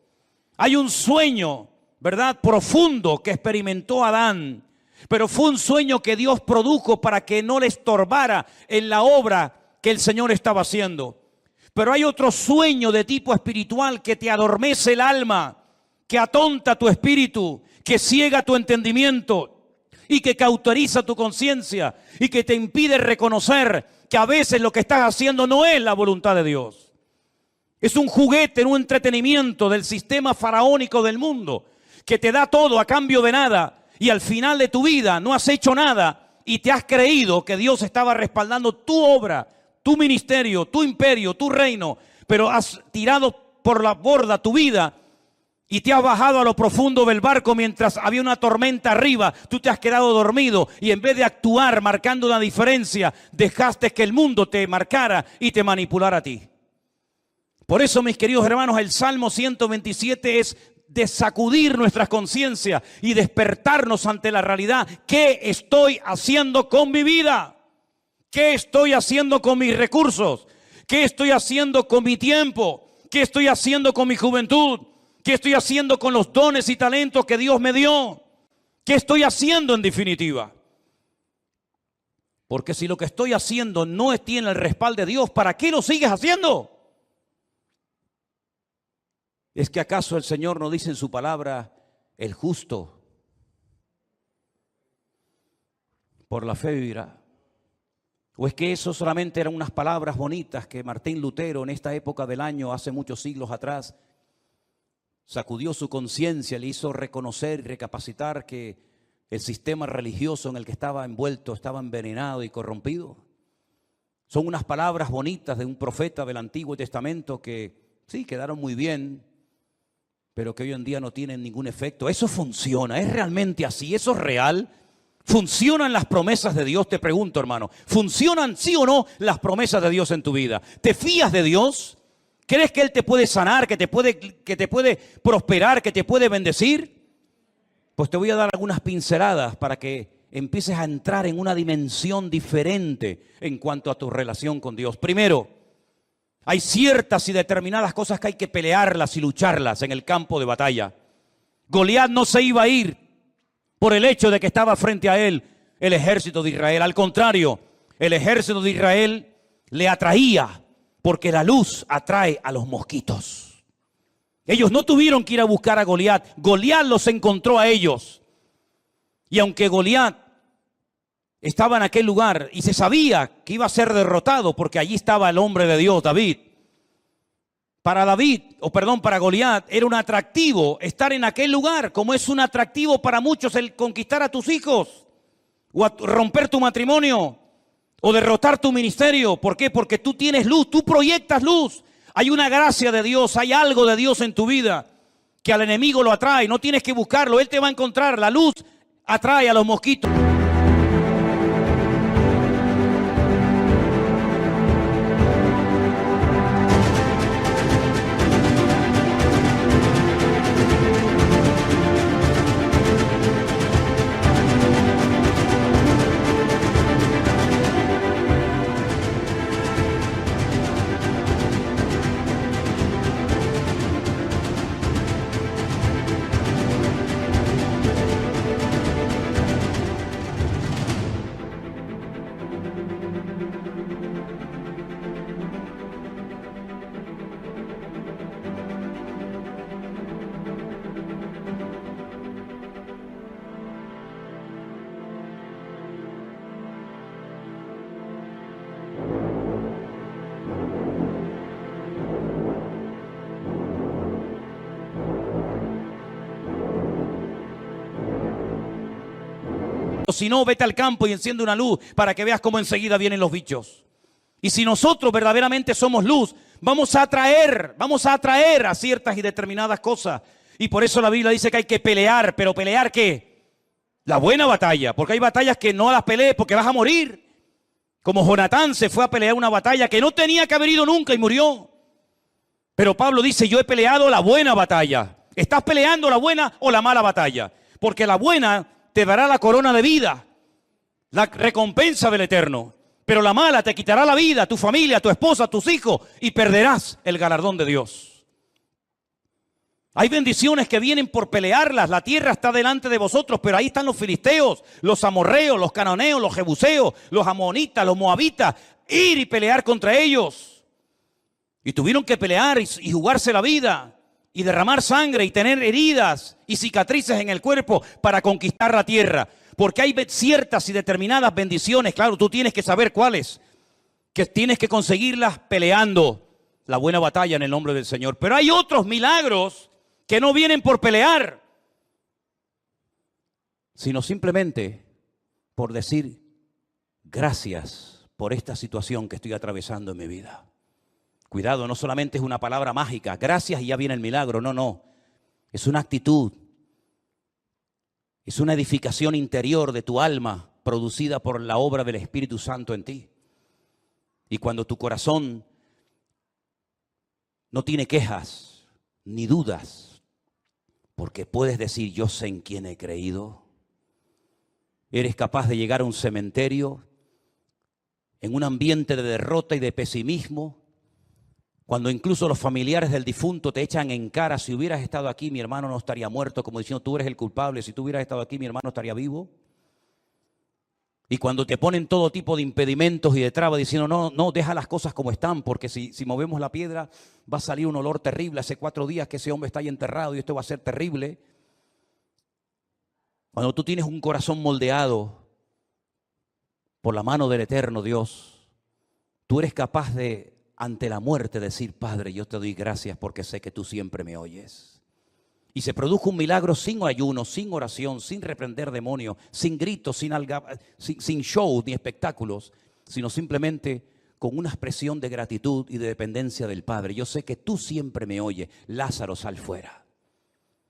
Hay un sueño, ¿verdad?, profundo que experimentó Adán. Pero fue un sueño que Dios produjo para que no le estorbara en la obra que el Señor estaba haciendo. Pero hay otro sueño de tipo espiritual que te adormece el alma, que atonta tu espíritu, que ciega tu entendimiento y que cauteriza tu conciencia y que te impide reconocer que a veces lo que estás haciendo no es la voluntad de Dios. Es un juguete, un entretenimiento del sistema faraónico del mundo que te da todo a cambio de nada. Y al final de tu vida no has hecho nada y te has creído que Dios estaba respaldando tu obra, tu ministerio, tu imperio, tu reino, pero has tirado por la borda tu vida y te has bajado a lo profundo del barco mientras había una tormenta arriba. Tú te has quedado dormido y en vez de actuar marcando una diferencia, dejaste que el mundo te marcara y te manipulara a ti. Por eso, mis queridos hermanos, el Salmo 127 es de sacudir nuestras conciencias y despertarnos ante la realidad. ¿Qué estoy haciendo con mi vida? ¿Qué estoy haciendo con mis recursos? ¿Qué estoy haciendo con mi tiempo? ¿Qué estoy haciendo con mi juventud? ¿Qué estoy haciendo con los dones y talentos que Dios me dio? ¿Qué estoy haciendo en definitiva? Porque si lo que estoy haciendo no tiene el respaldo de Dios, ¿para qué lo sigues haciendo? ¿Es que acaso el Señor no dice en su palabra: el justo por la fe vivirá? ¿O es que eso solamente eran unas palabras bonitas que Martín Lutero en esta época del año, hace muchos siglos atrás, sacudió su conciencia, le hizo reconocer y recapacitar que el sistema religioso en el que estaba envuelto estaba envenenado y corrompido? Son unas palabras bonitas de un profeta del Antiguo Testamento que sí, quedaron muy bien, pero que hoy en día no tienen ningún efecto. Eso funciona, es realmente así, eso es real. ¿Funcionan las promesas de Dios? Te pregunto, hermano. ¿Funcionan sí o no las promesas de Dios en tu vida? ¿Te fías de Dios? ¿Crees que Él te puede sanar, que te puede prosperar, que te puede bendecir? Pues te voy a dar algunas pinceladas para que empieces a entrar en una dimensión diferente en cuanto a tu relación con Dios. Primero, hay ciertas y determinadas cosas que hay que pelearlas y lucharlas en el campo de batalla. Goliat no se iba a ir por el hecho de que estaba frente a él el ejército de Israel. Al contrario, el ejército de Israel le atraía, porque la luz atrae a los mosquitos. Ellos no tuvieron que ir a buscar a Goliat. Goliat los encontró a ellos. Y aunque Goliat estaba en aquel lugar y se sabía que iba a ser derrotado porque allí estaba el hombre de Dios, David. Para Goliat era un atractivo estar en aquel lugar, como es un atractivo para muchos el conquistar a tus hijos, o romper tu matrimonio, o derrotar tu ministerio. ¿Por qué? Porque tú tienes luz, tú proyectas luz. Hay una gracia de Dios, hay algo de Dios en tu vida que al enemigo lo atrae. No tienes que buscarlo, él te va a encontrar. La luz atrae a los mosquitos. Si no, vete al campo y enciende una luz para que veas cómo enseguida vienen los bichos. Y si nosotros verdaderamente somos luz, vamos a atraer a ciertas y determinadas cosas. Y por eso la Biblia dice que hay que pelear. ¿Pero pelear qué? La buena batalla. Porque hay batallas que no las pelees porque vas a morir. Como Jonatán se fue a pelear una batalla que no tenía que haber ido nunca y murió. Pero Pablo dice, yo he peleado la buena batalla. ¿Estás peleando la buena o la mala batalla? Porque la buena te dará la corona de vida, la recompensa del Eterno. Pero la mala te quitará la vida, tu familia, tu esposa, tus hijos, y perderás el galardón de Dios. Hay bendiciones que vienen por pelearlas. La tierra está delante de vosotros, pero ahí están los filisteos, los amorreos, los cananeos, los jebuseos, los amonitas, los moabitas. Ir y pelear contra ellos. Y tuvieron que pelear y jugarse la vida y derramar sangre y tener heridas y cicatrices en el cuerpo para conquistar la tierra. Porque hay ciertas y determinadas bendiciones, claro, tú tienes que saber cuáles, que tienes que conseguirlas peleando la buena batalla en el nombre del Señor. Pero hay otros milagros que no vienen por pelear, sino simplemente por decir gracias por esta situación que estoy atravesando en mi vida. Cuidado, no solamente es una palabra mágica, gracias y ya viene el milagro, no. Es una actitud, es una edificación interior de tu alma producida por la obra del Espíritu Santo en ti. Y cuando tu corazón no tiene quejas ni dudas, porque puedes decir, yo sé en quién he creído. Eres capaz de llegar a un cementerio en un ambiente de derrota y de pesimismo, cuando incluso los familiares del difunto te echan en cara, si hubieras estado aquí mi hermano no estaría muerto, como diciendo tú eres el culpable, si tú hubieras estado aquí mi hermano estaría vivo. Y cuando te ponen todo tipo de impedimentos y de trabas diciendo no, deja las cosas como están, porque si movemos la piedra va a salir un olor terrible. Hace 4 días que ese hombre está ahí enterrado y esto va a ser terrible. Cuando tú tienes un corazón moldeado por la mano del eterno Dios, tú eres capaz de ante la muerte decir, Padre, yo te doy gracias porque sé que tú siempre me oyes. Y se produjo un milagro sin ayuno, sin oración, sin reprender demonios, sin gritos, sin show ni espectáculos, sino simplemente con una expresión de gratitud y de dependencia del Padre. Yo sé que tú siempre me oyes. Lázaro, sal fuera.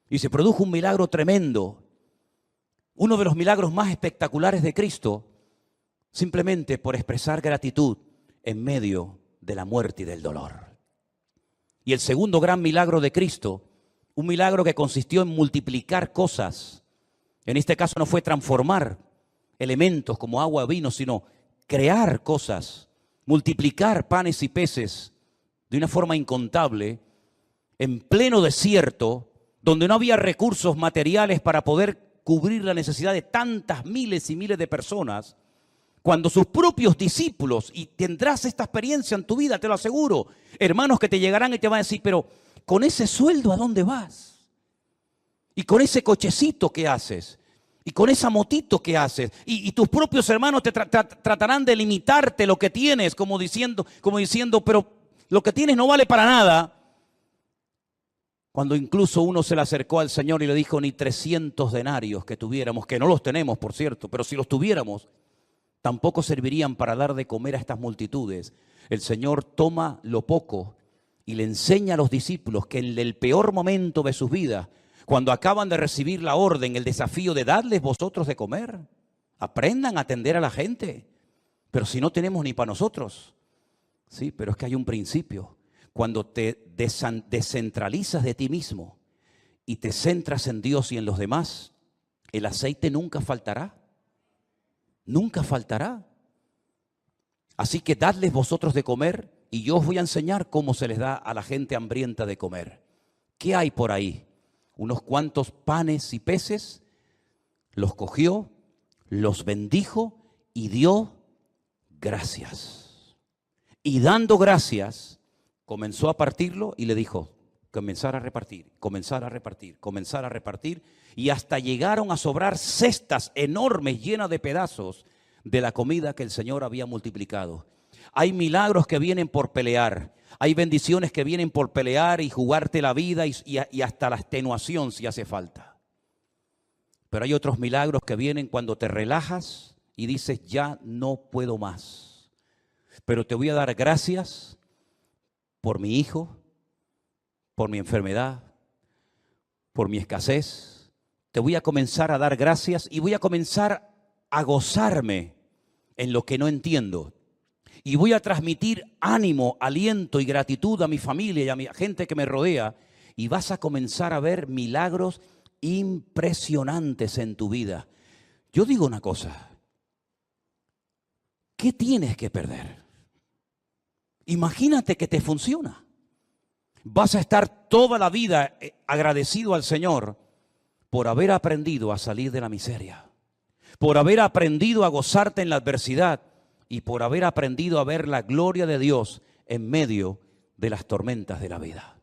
Y se produjo un milagro tremendo, uno de los milagros más espectaculares de Cristo, simplemente por expresar gratitud en medio de la muerte y del dolor. Y el segundo gran milagro de Cristo, un milagro que consistió en multiplicar cosas. En este caso no fue transformar elementos como agua o vino, sino crear cosas, multiplicar panes y peces de una forma incontable, en pleno desierto, donde no había recursos materiales para poder cubrir la necesidad de tantas miles y miles de personas. Cuando sus propios discípulos, y tendrás esta experiencia en tu vida, te lo aseguro, hermanos que te llegarán y te van a decir, pero con ese sueldo, ¿a dónde vas? Y con ese cochecito, ¿qué haces? Y con esa motito, ¿qué haces? Y tus propios hermanos te tratarán de limitarte lo que tienes, como diciendo, pero lo que tienes no vale para nada. Cuando incluso uno se le acercó al Señor y le dijo, ni 300 denarios que tuviéramos, que no los tenemos, por cierto, pero si los tuviéramos, tampoco servirían para dar de comer a estas multitudes. El Señor toma lo poco y le enseña a los discípulos que en el peor momento de sus vidas, cuando acaban de recibir la orden, el desafío de darles vosotros de comer, aprendan a atender a la gente. Pero si no tenemos ni para nosotros. Sí, pero es que hay un principio. Cuando te descentralizas de ti mismo y te centras en Dios y en los demás, el aceite nunca faltará. Nunca faltará. Así que dadles vosotros de comer y yo os voy a enseñar cómo se les da a la gente hambrienta de comer. ¿Qué hay por ahí? Unos cuantos panes y peces, los cogió, los bendijo y dio gracias. Y dando gracias, comenzó a partirlo y le dijo, comenzar a repartir, comenzar a repartir, comenzar a repartir. Y hasta llegaron a sobrar cestas enormes llenas de pedazos de la comida que el Señor había multiplicado. Hay milagros que vienen por pelear. Hay bendiciones que vienen por pelear y jugarte la vida y hasta la extenuación si hace falta. Pero hay otros milagros que vienen cuando te relajas y dices, ya no puedo más. Pero te voy a dar gracias por mi hijo, por mi enfermedad, por mi escasez. Te voy a comenzar a dar gracias y voy a comenzar a gozarme en lo que no entiendo. Y voy a transmitir ánimo, aliento y gratitud a mi familia y a mi gente que me rodea. Y vas a comenzar a ver milagros impresionantes en tu vida. Yo digo una cosa. ¿Qué tienes que perder? Imagínate que te funciona. Vas a estar toda la vida agradecido al Señor por haber aprendido a salir de la miseria, por haber aprendido a gozarte en la adversidad y por haber aprendido a ver la gloria de Dios en medio de las tormentas de la vida.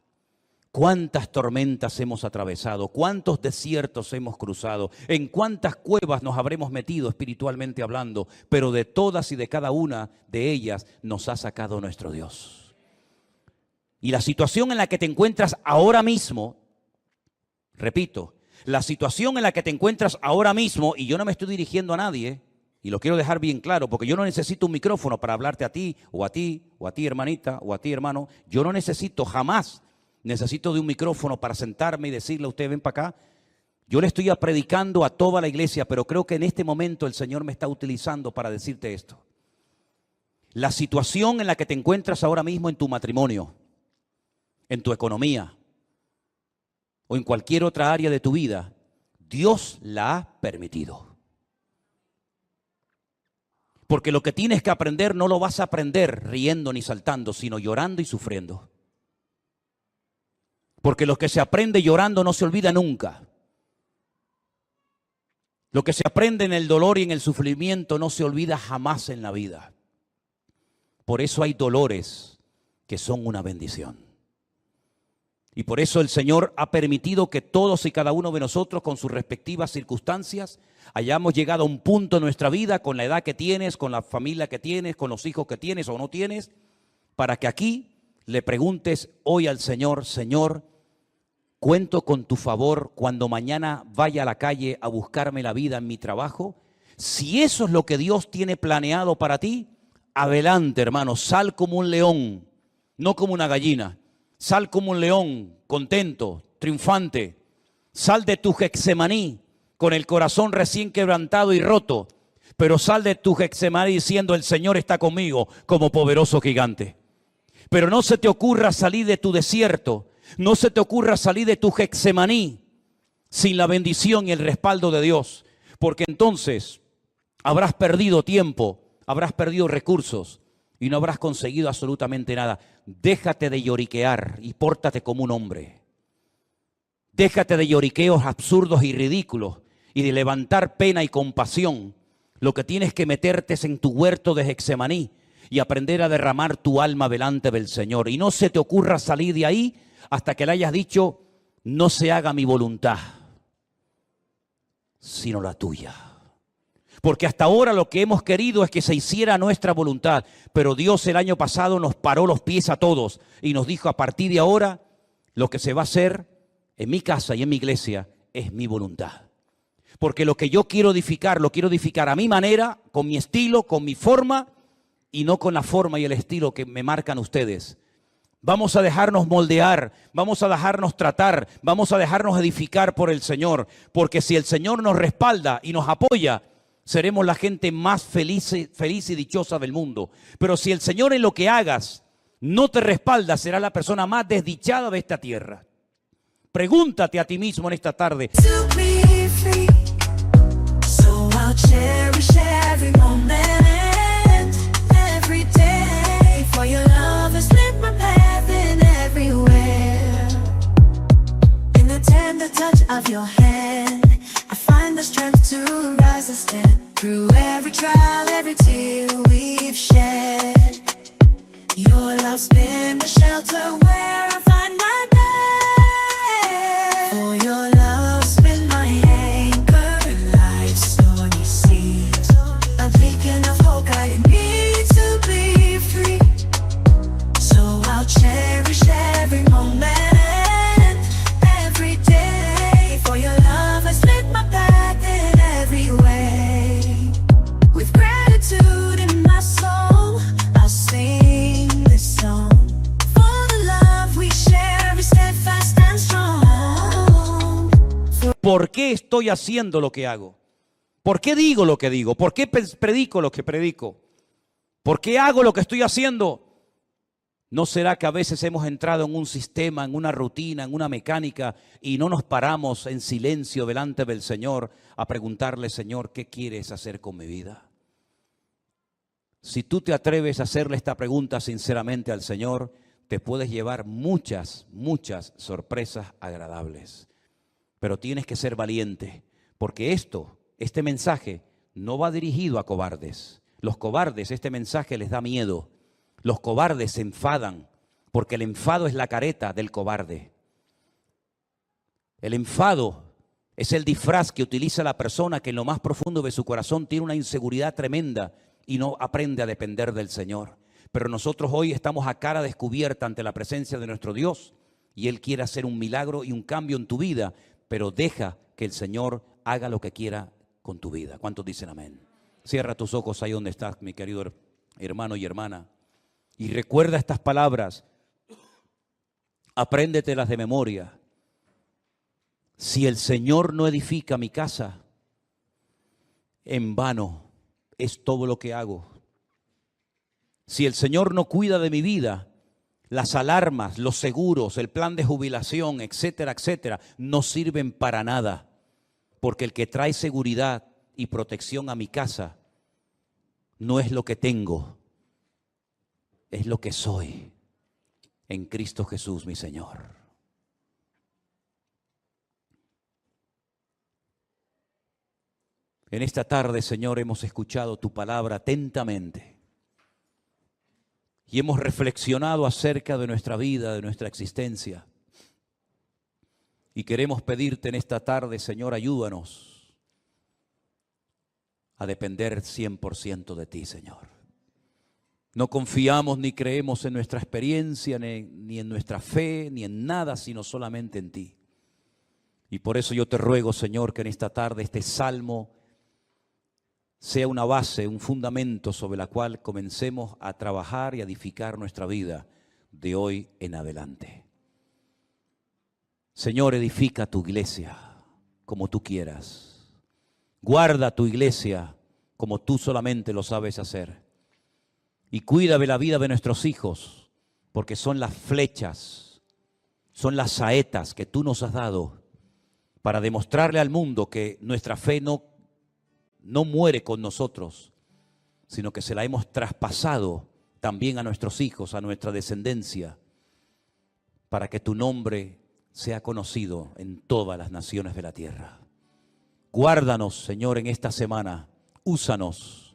¿Cuántas tormentas hemos atravesado? ¿Cuántos desiertos hemos cruzado? ¿En cuántas cuevas nos habremos metido espiritualmente hablando? Pero de todas y de cada una de ellas nos ha sacado nuestro Dios. Y la situación en la que te encuentras ahora mismo, repito, la situación en la que te encuentras ahora mismo, y yo no me estoy dirigiendo a nadie, y lo quiero dejar bien claro, porque yo no necesito un micrófono para hablarte a ti, o a ti, o a ti hermanita, o a ti hermano. Yo no necesito jamás. Necesito de un micrófono para sentarme y decirle a usted, ven para acá. Yo le estoy predicando a toda la iglesia, pero creo que en este momento el Señor me está utilizando para decirte esto. La situación en la que te encuentras ahora mismo en tu matrimonio, en tu economía o en cualquier otra área de tu vida, Dios la ha permitido. Porque lo que tienes que aprender no lo vas a aprender riendo ni saltando, sino llorando y sufriendo. Porque lo que se aprende llorando no se olvida nunca. Lo que se aprende en el dolor y en el sufrimiento no se olvida jamás en la vida. Por eso hay dolores que son una bendición. Y por eso el Señor ha permitido que todos y cada uno de nosotros, con sus respectivas circunstancias, hayamos llegado a un punto en nuestra vida, con la edad que tienes, con la familia que tienes, con los hijos que tienes o no tienes, para que aquí le preguntes hoy al Señor, Señor, cuento con tu favor cuando mañana vaya a la calle a buscarme la vida en mi trabajo. Si eso es lo que Dios tiene planeado para ti, adelante, hermano, sal como un león, no como una gallina. Sal como un león, contento, triunfante. Sal de tu Getsemaní con el corazón recién quebrantado y roto, pero sal de tu Getsemaní diciendo, el Señor está conmigo como poderoso gigante. Pero no se te ocurra salir de tu desierto. No se te ocurra salir de tu Getsemaní sin la bendición y el respaldo de Dios, porque entonces habrás perdido tiempo, habrás perdido recursos y no habrás conseguido absolutamente nada. Déjate de lloriquear y pórtate como un hombre. Déjate de lloriqueos absurdos y ridículos y de levantar pena y compasión. Lo que tienes que meterte es en tu huerto de Getsemaní y aprender a derramar tu alma delante del Señor. Y no se te ocurra salir de ahí hasta que le hayas dicho, no se haga mi voluntad, sino la tuya. Porque hasta ahora lo que hemos querido es que se hiciera nuestra voluntad. Pero Dios el año pasado nos paró los pies a todos y nos dijo, a partir de ahora, lo que se va a hacer en mi casa y en mi iglesia es mi voluntad. Porque lo que yo quiero edificar, lo quiero edificar a mi manera, con mi estilo, con mi forma, y no con la forma y el estilo que me marcan ustedes. Vamos a dejarnos moldear, vamos a dejarnos tratar, vamos a dejarnos edificar por el Señor. Porque si el Señor nos respalda y nos apoya, seremos la gente más feliz y dichosa del mundo. Pero si el Señor en lo que hagas no te respalda, serás la persona más desdichada de esta tierra. Pregúntate a ti mismo en esta tarde. Of your hand, I find the strength to rise and stand through every trial, every tear we've shed. Your love's been the shelter where I find my bed. For your love's been my anchor in life's stormy seas, a beacon of hope guiding me to be free. So I'll cherish every moment, every day. For your love has lit my path. ¿por qué estoy haciendo lo que hago? ¿Por qué digo lo que digo? ¿Por qué predico lo que predico? ¿Por qué hago lo que estoy haciendo? ¿No será que a veces hemos entrado en un sistema, en una rutina, en una mecánica y no nos paramos en silencio delante del Señor a preguntarle, Señor, ¿qué quieres hacer con mi vida? Si tú te atreves a hacerle esta pregunta sinceramente al Señor, te puedes llevar muchas sorpresas agradables. Pero tienes que ser valiente, porque este mensaje no va dirigido a cobardes. Los cobardes, este mensaje les da miedo. Los cobardes se enfadan, porque el enfado es la careta del cobarde. El enfado es el disfraz que utiliza la persona que en lo más profundo de su corazón tiene una inseguridad tremenda y no aprende a depender del Señor. Pero nosotros hoy estamos a cara descubierta ante la presencia de nuestro Dios y Él quiere hacer un milagro y un cambio en tu vida, pero deja que el Señor haga lo que quiera con tu vida. ¿Cuántos dicen amén? Cierra tus ojos ahí donde estás, mi querido hermano y hermana. Y recuerda estas palabras, apréndetelas de memoria. Si el Señor no edifica mi casa, en vano es todo lo que hago. Si el Señor no cuida de mi vida, las alarmas, los seguros, el plan de jubilación, etcétera, etcétera, no sirven para nada. Porque el que trae seguridad y protección a mi casa no es lo que tengo, es lo que soy en Cristo Jesús, mi Señor. En esta tarde, Señor, hemos escuchado tu palabra atentamente y hemos reflexionado acerca de nuestra vida, de nuestra existencia. Y queremos pedirte en esta tarde, Señor, ayúdanos a depender 100% de ti, Señor. No confiamos ni creemos en nuestra experiencia, ni en nuestra fe, ni en nada, sino solamente en ti. Y por eso yo te ruego, Señor, que en esta tarde este salmo sea una base, un fundamento sobre la cual comencemos a trabajar y a edificar nuestra vida de hoy en adelante. Señor, edifica tu iglesia como tú quieras. Guarda tu iglesia como tú solamente lo sabes hacer. Y cuida de la vida de nuestros hijos, porque son las flechas, son las saetas que tú nos has dado para demostrarle al mundo que nuestra fe no muere con nosotros, sino que se la hemos traspasado también a nuestros hijos, a nuestra descendencia, para que tu nombre sea conocido en todas las naciones de la tierra. Guárdanos, Señor, en esta semana. Úsanos